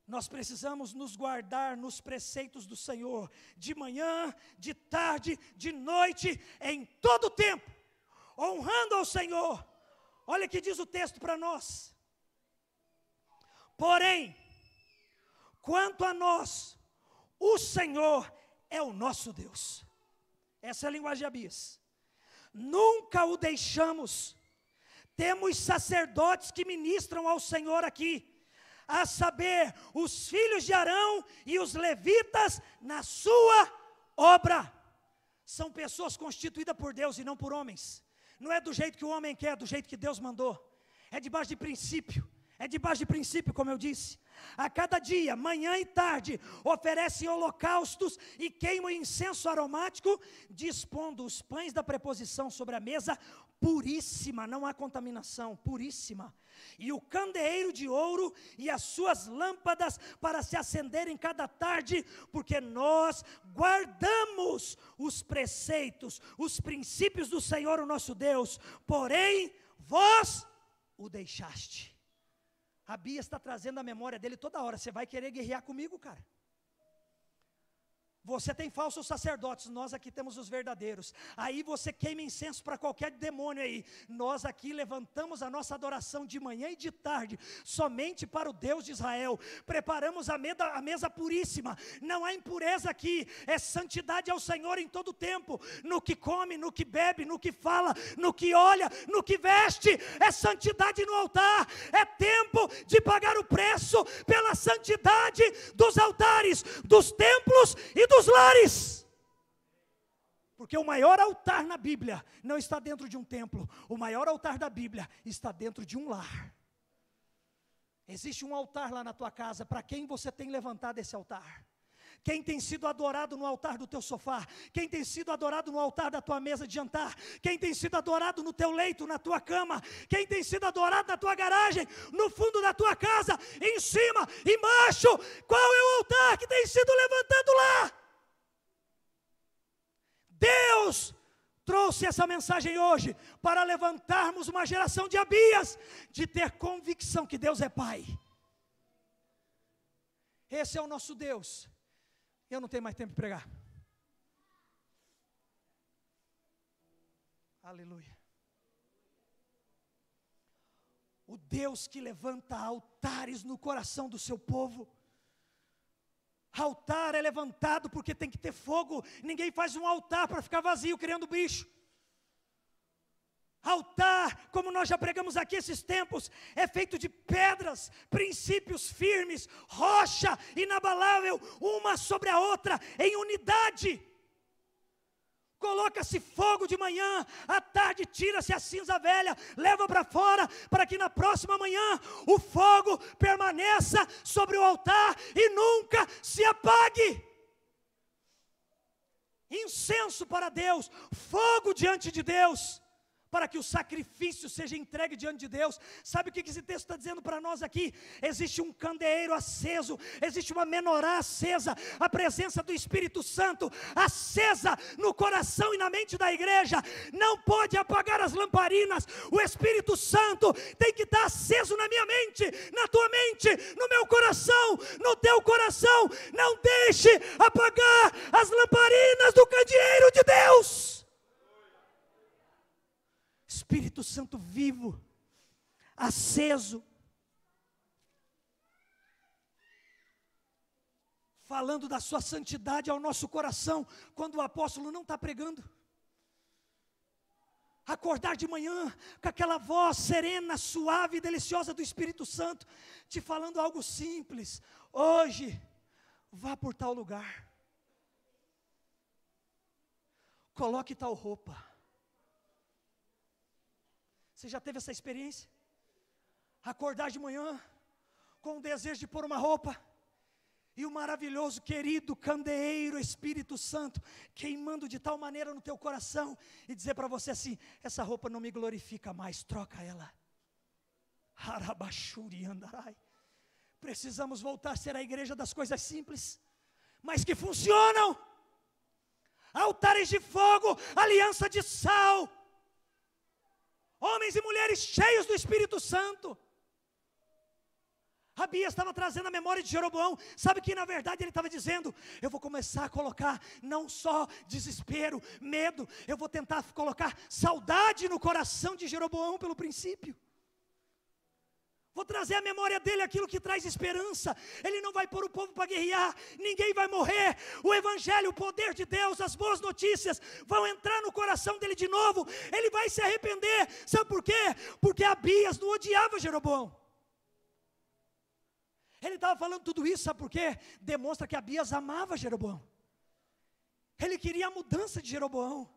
Nós precisamos nos guardar nos preceitos do Senhor, de manhã, de tarde, de noite, em todo o tempo, honrando ao Senhor. Olha o que diz o texto para nós: porém, quanto a nós, o Senhor é o nosso Deus. Essa é a linguagem de Abias. Nunca o deixamos. Temos sacerdotes que ministram ao Senhor aqui, a saber, os filhos de Arão e os levitas na sua obra. São pessoas constituídas por Deus e não por homens. Não é do jeito que o homem quer, é do jeito que Deus mandou. É debaixo de princípio. É debaixo de princípio, como eu disse. A cada dia, manhã e tarde, oferecem holocaustos e queimam incenso aromático, dispondo os pães da preposição sobre a mesa, puríssima, não há contaminação, puríssima. E o candeeiro de ouro e as suas lâmpadas para se acenderem cada tarde, porque nós guardamos os preceitos, os princípios do Senhor, o nosso Deus, porém vós o deixaste. Abias está trazendo a memória dele toda hora. Você vai querer guerrear comigo, cara? Você tem falsos sacerdotes, nós aqui temos os verdadeiros. Aí você queima incenso para qualquer demônio aí. Nós aqui levantamos a nossa adoração de manhã e de tarde, somente para o Deus de Israel. Preparamos a mesa puríssima. Não há impureza aqui, é santidade ao Senhor em todo tempo. No que come, no que bebe, no que fala, no que olha, no que veste. É santidade no altar. É tempo de pagar o preço pela santidade dos altares, dos templos e dos lares. Porque o maior altar na Bíblia não está dentro de um templo. O maior altar da Bíblia está dentro de um lar. Existe um altar lá na tua casa. Para quem você tem levantado esse altar? Quem tem sido adorado no altar do teu sofá? Quem tem sido adorado no altar da tua mesa de jantar? Quem tem sido adorado no teu leito, na tua cama? Quem tem sido adorado na tua garagem, no fundo da tua casa, em cima, embaixo? Qual é o altar que tem sido levantado lá? Deus trouxe essa mensagem hoje para levantarmos uma geração de Abias, de ter convicção que Deus é Pai. Esse é o nosso Deus. Eu não tenho mais tempo de pregar. Aleluia. O Deus que levanta altares no coração do seu povo. Altar é levantado porque tem que ter fogo. Ninguém faz um altar para ficar vazio, criando bicho. Altar, como nós já pregamos aqui esses tempos, é feito de pedras, princípios firmes, rocha inabalável, uma sobre a outra, em unidade. Coloca-se fogo de manhã, à tarde tira-se a cinza velha, leva para fora, para que na próxima manhã o fogo permaneça sobre o altar e nunca se apague. Incenso para Deus, fogo diante de Deus, para que o sacrifício seja entregue diante de Deus. Sabe o que esse texto está dizendo para nós aqui? Existe um candeeiro aceso, existe uma menorá acesa, a presença do Espírito Santo acesa no coração e na mente da igreja. Não pode apagar as lamparinas. O Espírito Santo tem que estar aceso na minha mente, na tua mente, no meu coração, no teu coração. Não deixe apagar as lamparinas do candeeiro de Deus. Espírito Santo vivo, aceso, falando da sua santidade ao nosso coração, quando o apóstolo não está pregando. Acordar de manhã com aquela voz serena, suave e deliciosa do Espírito Santo, te falando algo simples: hoje, vá por tal lugar, coloque tal roupa. Você já teve essa experiência? Acordar de manhã com o desejo de pôr uma roupa e o maravilhoso, querido candeeiro Espírito Santo queimando de tal maneira no teu coração e dizer para você assim: essa roupa não me glorifica mais, troca ela. Harabashuri andarai. Precisamos voltar a ser a igreja das coisas simples, mas que funcionam. Altares de fogo, aliança de sal. Homens e mulheres cheios do Espírito Santo. Abias estava trazendo a memória de Jeroboão. Sabe que na verdade ele estava dizendo: eu vou começar a colocar não só desespero, medo, eu vou tentar colocar saudade no coração de Jeroboão pelo princípio. Vou trazer à memória dele aquilo que traz esperança. Ele não vai pôr o povo para guerrear, ninguém vai morrer. O Evangelho, o poder de Deus, as boas notícias vão entrar no coração dele de novo. Ele vai se arrepender. Sabe por quê? Porque Abias não odiava Jeroboão. Ele estava falando tudo isso, sabe por quê? Demonstra que Abias amava Jeroboão. Ele queria a mudança de Jeroboão.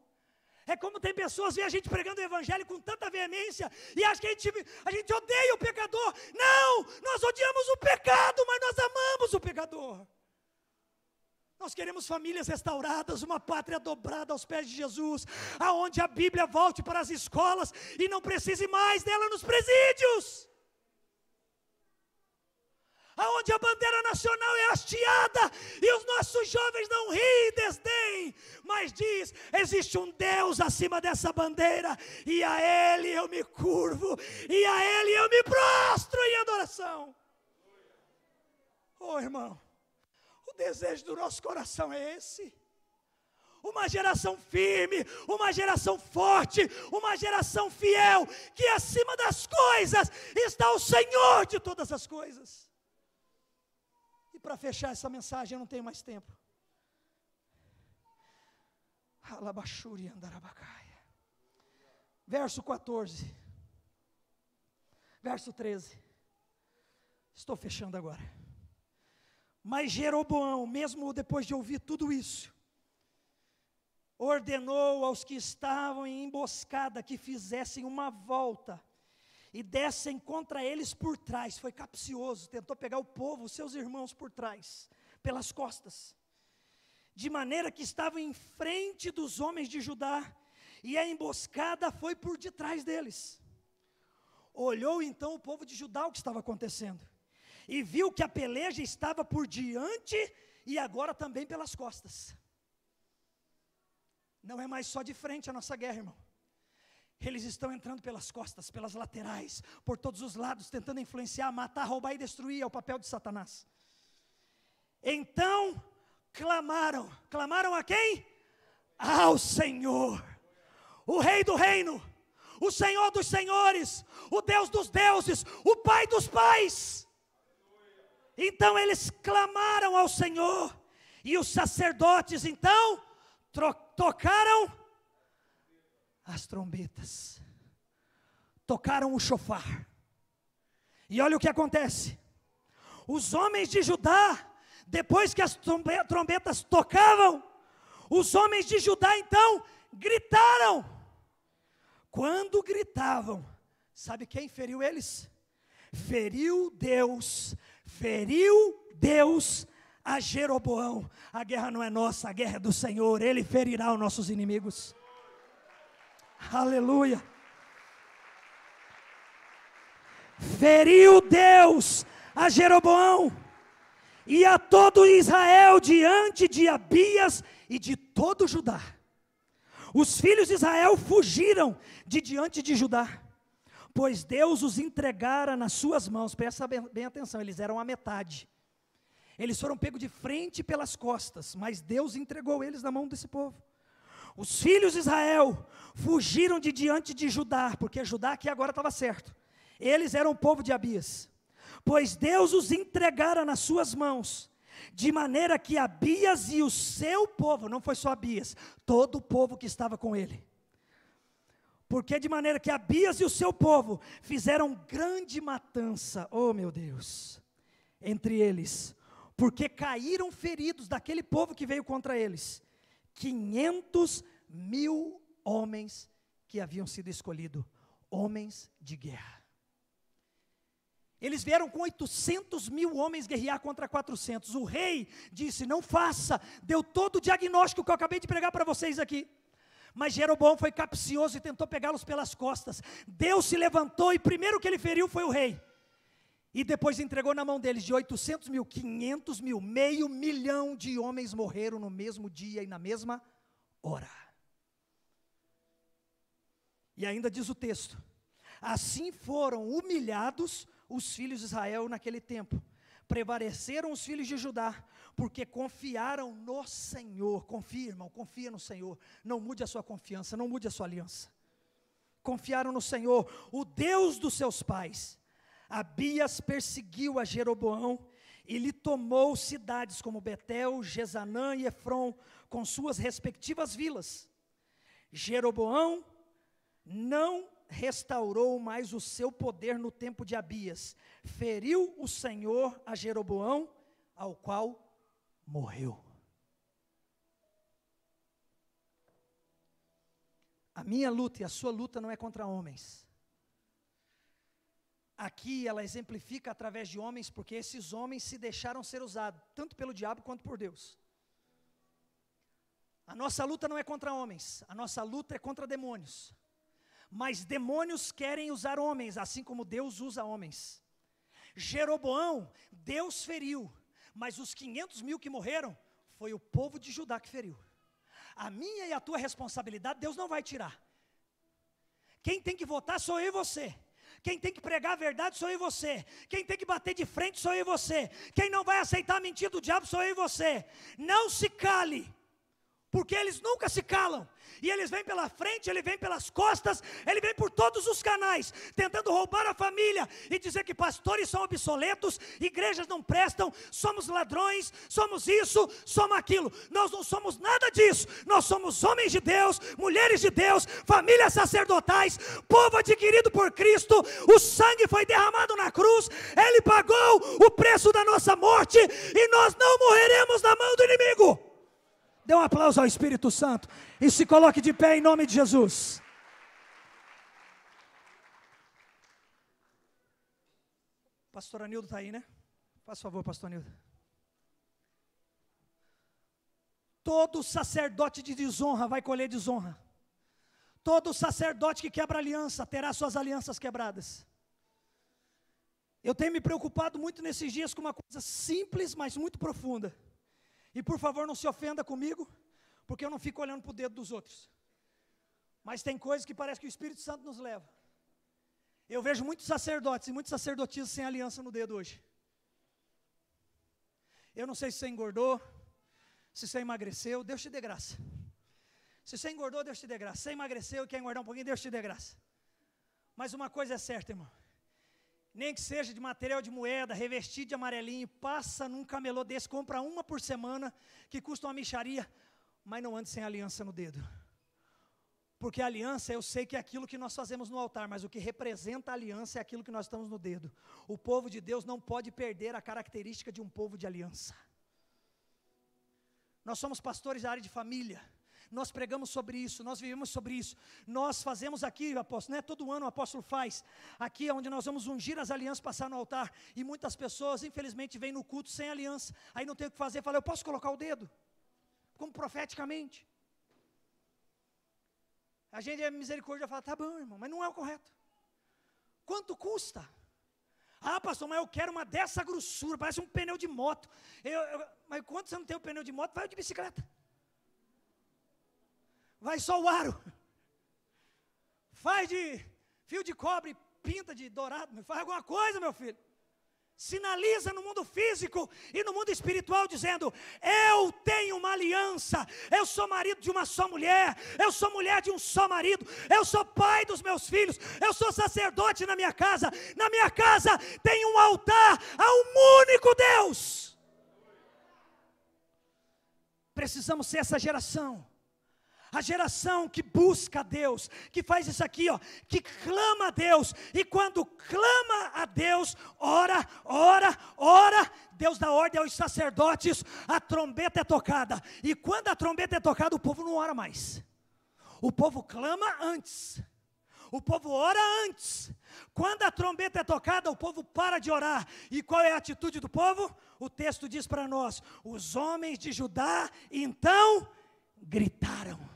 É como tem pessoas, veem a gente pregando o Evangelho com tanta veemência e acham que a gente odeia o pecador. Não, nós odiamos o pecado, mas nós amamos o pecador. Nós queremos famílias restauradas, uma pátria dobrada aos pés de Jesus, aonde a Bíblia volte para as escolas e não precise mais dela nos presídios, aonde a bandeira nacional é hasteada e os nossos jovens não riem e desdém, mas diz: existe um Deus acima dessa bandeira, e a Ele eu me curvo, e a Ele eu me prostro em adoração. Oh, irmão, o desejo do nosso coração é esse: uma geração firme, uma geração forte, uma geração fiel, que acima das coisas está o Senhor de todas as coisas. E para fechar essa mensagem, eu não tenho mais tempo. Alabachuri andarabacaia. Verso 14. Verso 13. Estou fechando agora. Mas Jeroboão, mesmo depois de ouvir tudo isso, ordenou aos que estavam em emboscada que fizessem uma volta e dessem contra eles por trás. Foi capcioso, tentou pegar o povo, os seus irmãos, por trás, pelas costas, de maneira que estavam em frente dos homens de Judá, e a emboscada foi por detrás deles. Olhou então o povo de Judá o que estava acontecendo, e viu que a peleja estava por diante e agora também pelas costas. Não é mais só de frente a nossa guerra, irmão. Eles estão entrando pelas costas, pelas laterais, por todos os lados, tentando influenciar, matar, roubar e destruir. É o papel de Satanás. Então clamaram a quem? Ao Senhor, o Rei do reino, o Senhor dos senhores, o Deus dos deuses, o Pai dos pais. Então eles clamaram ao Senhor, e os sacerdotes então tocaram as trombetas, tocaram o chofar. E olha o que acontece: os homens de Judá, depois que as trombetas tocavam, os homens de Judá então gritaram. Quando gritavam, sabe quem feriu eles? Feriu Deus a Jeroboão. A guerra não é nossa, a guerra é do Senhor. Ele ferirá os nossos inimigos. Aleluia. Feriu Deus a Jeroboão e a todo Israel diante de Abias e de todo Judá. Os filhos de Israel fugiram de diante de Judá, pois Deus os entregara nas suas mãos. Presta bem atenção, eles eram a metade. Eles foram pegos de frente pelas costas, mas Deus entregou eles na mão desse povo. Os filhos de Israel fugiram de diante de Judá, porque Judá aqui agora estava certo. Eles eram o povo de Abias, pois Deus os entregara nas suas mãos, de maneira que Abias e o seu povo, não foi só Abias, todo o povo que estava com ele, porque de maneira que Abias e o seu povo fizeram grande matança, oh meu Deus, entre eles, porque caíram feridos daquele povo que veio contra eles, 500.000 homens que haviam sido escolhidos, homens de guerra. Eles vieram com 800.000 homens guerrear contra 400. O rei disse: não faça, deu todo o diagnóstico que eu acabei de pregar para vocês aqui. Mas Jeroboão foi capcioso e tentou pegá-los pelas costas. Deus se levantou e primeiro que ele feriu foi o rei. E depois entregou na mão deles. De 800.000, 500.000, 500.000 de homens morreram no mesmo dia e na mesma hora. E ainda diz o texto: assim foram humilhados os filhos de Israel naquele tempo. Prevaleceram os filhos de Judá, porque confiaram no Senhor. Confia, irmão, confia no Senhor. Não mude a sua confiança, não mude a sua aliança. Confiaram no Senhor, o Deus dos seus pais. Abias perseguiu a Jeroboão e lhe tomou cidades como Betel, Jezanã e Efron, com suas respectivas vilas. Jeroboão não restaurou mais o seu poder no tempo de Abias. Feriu o Senhor a Jeroboão, ao qual morreu. A minha luta e a sua luta não é contra homens. Aqui ela exemplifica através de homens, porque esses homens se deixaram ser usados, tanto pelo diabo quanto por Deus. A nossa luta não é contra homens, a nossa luta é contra demônios. Mas demônios querem usar homens, assim como Deus usa homens. Jeroboão, Deus feriu, mas os 500 mil que morreram, foi o povo de Judá que feriu. A minha e a tua responsabilidade, Deus não vai tirar. Quem tem que votar sou eu e você. Quem tem que pregar a verdade sou eu e você. Quem tem que bater de frente sou eu e você. Quem não vai aceitar a mentira do diabo sou eu e você. Não se cale, porque eles nunca se calam. E eles vêm pela frente, ele vem pelas costas, ele vem por todos os canais, tentando roubar a família e dizer que pastores são obsoletos, igrejas não prestam, somos ladrões, somos isso, somos aquilo. Nós não somos nada disso. Nós somos homens de Deus, mulheres de Deus, famílias sacerdotais, povo adquirido por Cristo. O sangue foi derramado na cruz, ele pagou o preço da nossa morte e nós não morreremos na mão do inimigo. Dê um aplauso ao Espírito Santo e se coloque de pé em nome de Jesus. Pastor Anildo está aí, né? Faz favor, pastor Anildo. Todo sacerdote de desonra vai colher desonra. Todo sacerdote que quebra aliança terá suas alianças quebradas. Eu tenho me preocupado muito nesses dias com uma coisa simples, mas muito profunda. E por favor não se ofenda comigo, porque eu não fico olhando para o dedo dos outros. Mas tem coisas que parece que o Espírito Santo nos leva. Eu vejo muitos sacerdotes e muitas sacerdotisas sem aliança no dedo hoje. Eu não sei se você engordou, se você emagreceu, Deus te dê graça. Se você engordou, Deus te dê graça. Se você emagreceu e quer engordar um pouquinho, Deus te dê graça. Mas uma coisa é certa, irmão. Nem que seja de material de moeda, revestido de amarelinho, passa num camelô desse, compra uma por semana, que custa uma mixaria, mas não ande sem aliança no dedo. Porque a aliança, eu sei que é aquilo que nós fazemos no altar, mas o que representa a aliança é aquilo que nós estamos no dedo. O povo de Deus não pode perder a característica de um povo de aliança. Nós somos pastores da área de família. Nós pregamos sobre isso, nós vivemos sobre isso. Nós fazemos aqui, apóstolo, não é todo ano o apóstolo faz. Aqui é onde nós vamos ungir as alianças, passar no altar. E muitas pessoas, infelizmente, vêm no culto sem aliança. Aí não tem o que fazer, fala, eu posso colocar o dedo? Como profeticamente. A gente é misericórdia, fala, tá bom, irmão, mas não é o correto. Quanto custa? Ah, pastor, mas eu quero uma dessa grossura, parece um pneu de moto. Mas quando você não tem o pneu de moto, vai de bicicleta. Vai só o aro. Faz de fio de cobre, pinta de dourado, faz alguma coisa, meu filho. Sinaliza no mundo físico e no mundo espiritual dizendo, eu tenho uma aliança, eu sou marido de uma só mulher, eu sou mulher de um só marido, eu sou pai dos meus filhos, eu sou sacerdote na minha casa tem um altar a um único Deus. Precisamos ser essa geração. A geração que busca a Deus, que faz isso aqui, ó, que clama a Deus, e quando clama a Deus, ora, Deus dá ordem aos sacerdotes, a trombeta é tocada, e quando a trombeta é tocada, o povo não ora mais, o povo clama antes, o povo ora antes, quando a trombeta é tocada, o povo para de orar, e qual é a atitude do povo? O texto diz para nós, os homens de Judá, então, gritaram.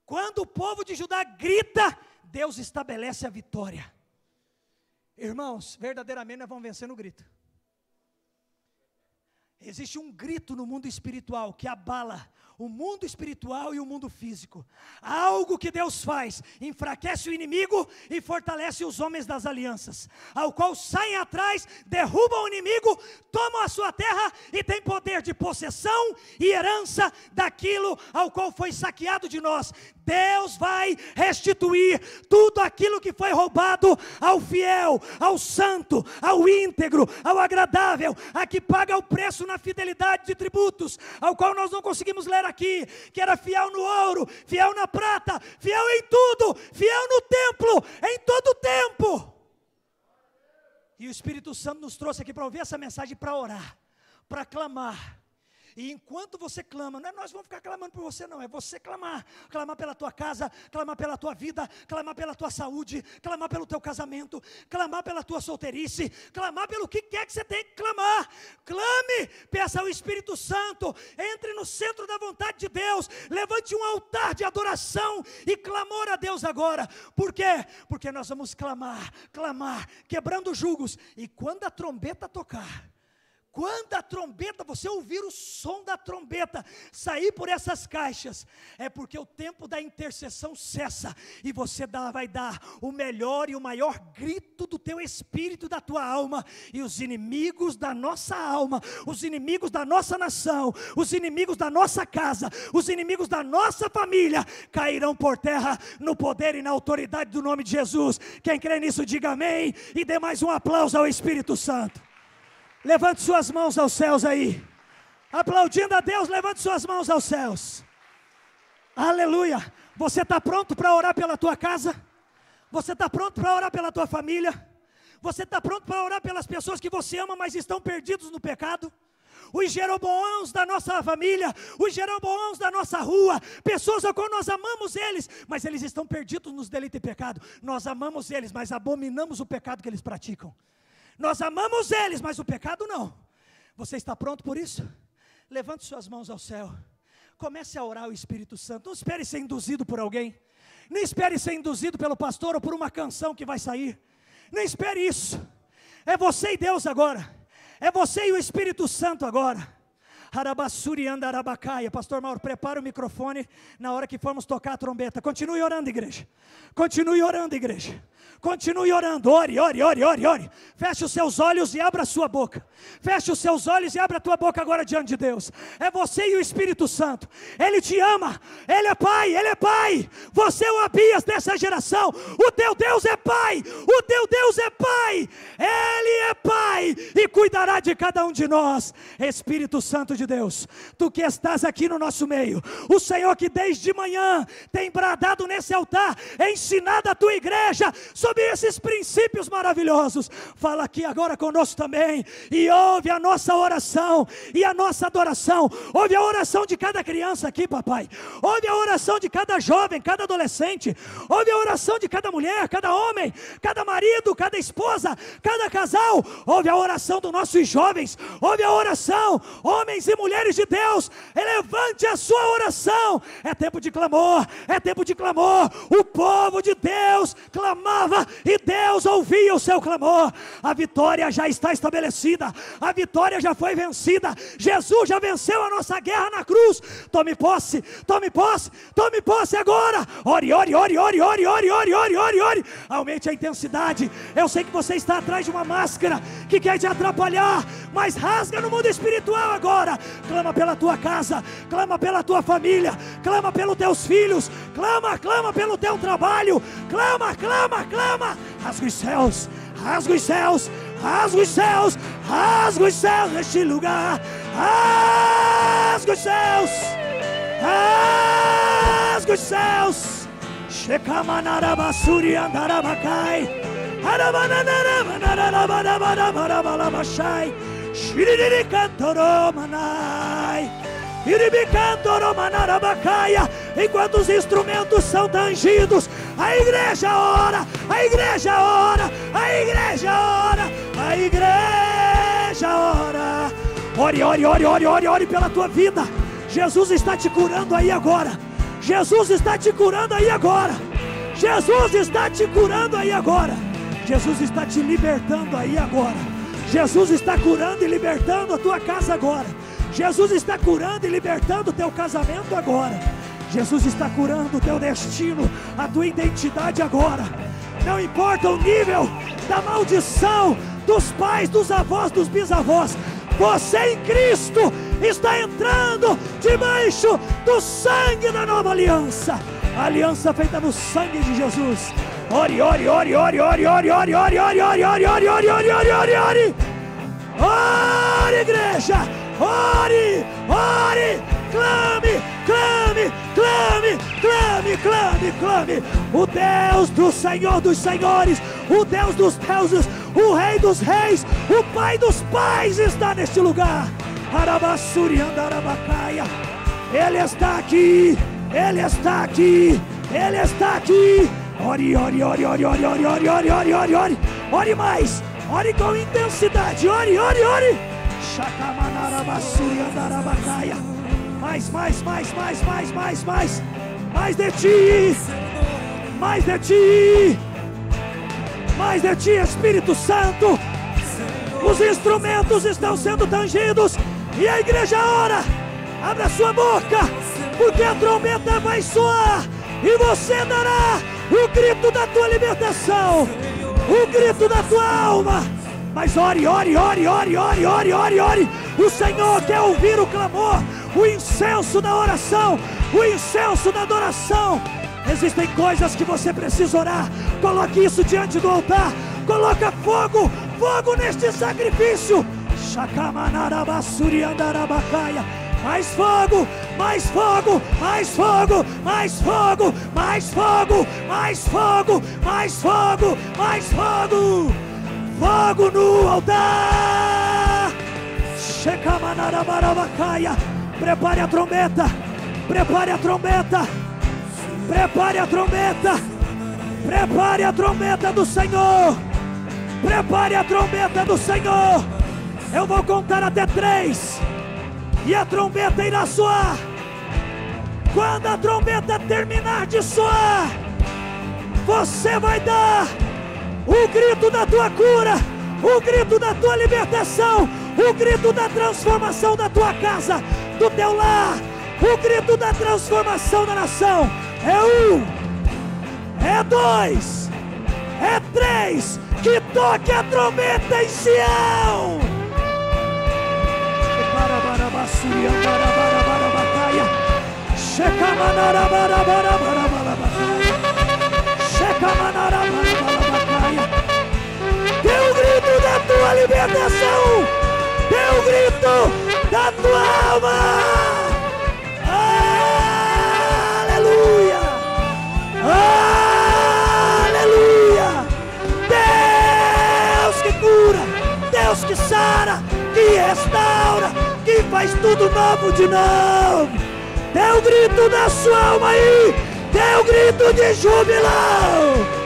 Quando o povo de Judá grita, Deus estabelece a vitória. Irmãos, verdadeiramente nós vamos vencer no grito. Existe um grito no mundo espiritual que abala o mundo espiritual e o mundo físico. Algo que Deus faz, enfraquece o inimigo e fortalece os homens das alianças, ao qual saem atrás, derrubam o inimigo, tomam a sua terra e têm poder de possessão e herança daquilo ao qual foi saqueado de nós. Deus vai restituir tudo aquilo que foi roubado ao fiel, ao santo, ao íntegro, ao agradável, a que paga o preço na fidelidade de tributos, ao qual nós não conseguimos ler aqui, que era fiel no ouro, fiel na prata, fiel em tudo, fiel no templo, em todo o tempo. E o Espírito Santo nos trouxe aqui para ouvir essa mensagem, para orar, para clamar. E enquanto você clama, não é nós vamos ficar clamando por você não, é você clamar pela tua casa, clamar pela tua vida, clamar pela tua saúde, clamar pelo teu casamento, clamar pela tua solteirice, clamar pelo que quer que você tem que clamar. Clame, peça ao Espírito Santo, entre no centro da vontade de Deus, levante um altar de adoração e clamor a Deus agora. Por quê? Porque nós vamos clamar, quebrando julgos. E quando a trombeta tocar, quando a trombeta, você ouvir o som da trombeta sair por essas caixas, é porque o tempo da intercessão cessa, e você vai dar o melhor e o maior grito do teu espírito, da tua alma, e os inimigos da nossa alma, os inimigos da nossa nação, os inimigos da nossa casa, os inimigos da nossa família, cairão por terra no poder e na autoridade do nome de Jesus. Quem crê nisso, diga amém, e dê mais um aplauso ao Espírito Santo. Levante suas mãos aos céus aí, aplaudindo a Deus, levante suas mãos aos céus. Aleluia. Você está pronto para orar pela tua casa? Você está pronto para orar pela tua família? Você está pronto para orar pelas pessoas que você ama, mas estão perdidos no pecado? Os Jeroboãos da nossa família, os Jeroboãos da nossa rua, pessoas a qual nós amamos eles, mas eles estão perdidos nos delitos e pecado. Nós amamos eles, mas abominamos o pecado que eles praticam. Nós amamos eles, mas o pecado não. Você está pronto por isso? Levante suas mãos ao céu. Comece a orar ao Espírito Santo. Não espere ser induzido por alguém. Nem espere ser induzido pelo pastor ou por uma canção que vai sair. Não espere isso. É você e Deus agora. É você e o Espírito Santo agora. Arabassuri andarabacaia. Pastor Mauro, prepara o microfone na hora que formos tocar a trombeta. Continue orando, igreja. Continue orando, igreja. Continue orando, ore, ore, ore, ore, ore. Feche os seus olhos e abra a sua boca. Feche os seus olhos e abra a tua boca agora diante de Deus. É você e o Espírito Santo. Ele te ama, Ele é Pai, Ele é Pai. Você é o Abias dessa geração. O teu Deus é Pai, o teu Deus é Pai. Ele é Pai e cuidará de cada um de nós. Espírito Santo de Deus, Tu que estás aqui no nosso meio, o Senhor que desde manhã tem bradado nesse altar, ensinado a Tua igreja sobre esses princípios maravilhosos, fala aqui agora conosco também, e ouve a nossa oração, e a nossa adoração, ouve a oração de cada criança aqui, papai, ouve a oração de cada jovem, cada adolescente, ouve a oração de cada mulher, cada homem, cada marido, cada esposa, cada casal, ouve a oração dos nossos jovens, ouve a oração, homens e mulheres de Deus, levante a sua oração, é tempo de clamor, o povo de Deus clamava, e Deus ouvia o seu clamor. A vitória já está estabelecida, a vitória já foi vencida, Jesus já venceu a nossa guerra na cruz. Tome posse, tome posse, tome posse agora. Ore, ore, ore, ore, ore, ore, ore, ore, ore, ore. Aumente a intensidade. Eu sei que você está atrás de uma máscara que quer te atrapalhar, mas rasga no mundo espiritual agora. Clama pela tua casa, clama pela tua família, clama pelos teus filhos, clama pelo teu trabalho, clama, rasga os céus, rasga os céus, rasga os céus, rasga os céus neste lugar, rasga os céus, rasga os céus, Shekamanarabasuri andarabacai, arabananarabanarabanarabanarabanarabanai, Shiriricantoromanaai, enquanto os instrumentos são tangidos, a igreja ora, a igreja ora, a igreja ora, a igreja ora. Ore, ore, ore, ore, ore, ore pela tua vida. Jesus está te curando aí agora. Jesus está te curando aí agora. Jesus está te curando aí agora. Jesus está te libertando aí agora. Jesus está curando e libertando a tua casa agora. Jesus está curando e libertando o teu casamento agora. Jesus está curando o teu destino, a tua identidade agora. Não importa o nível da maldição dos pais, dos avós, dos bisavós, você em Cristo está entrando debaixo do sangue da nova aliança, a aliança feita no sangue de Jesus. Ore, ore, ore, ore, ore, ore, ore, ore, ore, ore, ore, ore, ore, ore, ore, ore, ore. Ore, igreja, ore, ore, clame, clame, clame, clame, clame, clame. O Deus do Senhor dos senhores, o Deus dos deuses, o Rei dos reis, o Pai dos pais está neste lugar. Arabassuri andarabacaia. Ele está aqui, Ele está aqui, Ele está aqui. Ore, ore, ore, ore, ore, ore, ore, ore, ore, ore, ore. Ore mais, ore com intensidade, ore, ore, ore. Shakamanarabassuri andarabacaia. Mais, mais, mais, mais, mais, mais, mais. Mais de ti, mais de ti, mais de ti, Espírito Santo. Os instrumentos estão sendo tangidos e a igreja ora. Abra sua boca, porque a trombeta vai soar e você dará o grito da tua libertação, o grito da tua alma. Mas ore, ore, ore, ore, ore, ore, ore, ore. O Senhor quer ouvir o clamor, o incenso da oração, o incenso da adoração. Existem coisas que você precisa orar. Coloque isso diante do altar. Coloca fogo, fogo neste sacrifício. Shakamanarabassuri andarabacaia. Mais fogo, mais fogo, mais fogo, mais fogo, mais fogo, mais fogo, mais fogo, mais fogo. Fogo no altar. Shekamanarabacaia. Prepare a trombeta, prepare a trombeta, prepare a trombeta, prepare a trombeta do Senhor, prepare a trombeta do Senhor. Eu vou contar até 3 e a trombeta irá soar. Quando a trombeta terminar de soar, você vai dar o grito da tua cura, o grito da tua libertação, o grito da transformação da tua casa, do teu lar, o grito da transformação da nação. É 1, é 2, é 3, que toque a trombeta em Sião. Dê o grito da tua libertação, dê o grito da tua alma. Aleluia, aleluia. Deus que cura, Deus que sara, que restaura, que faz tudo novo de novo. Dê o grito da sua alma aí, dê o grito de júbilo.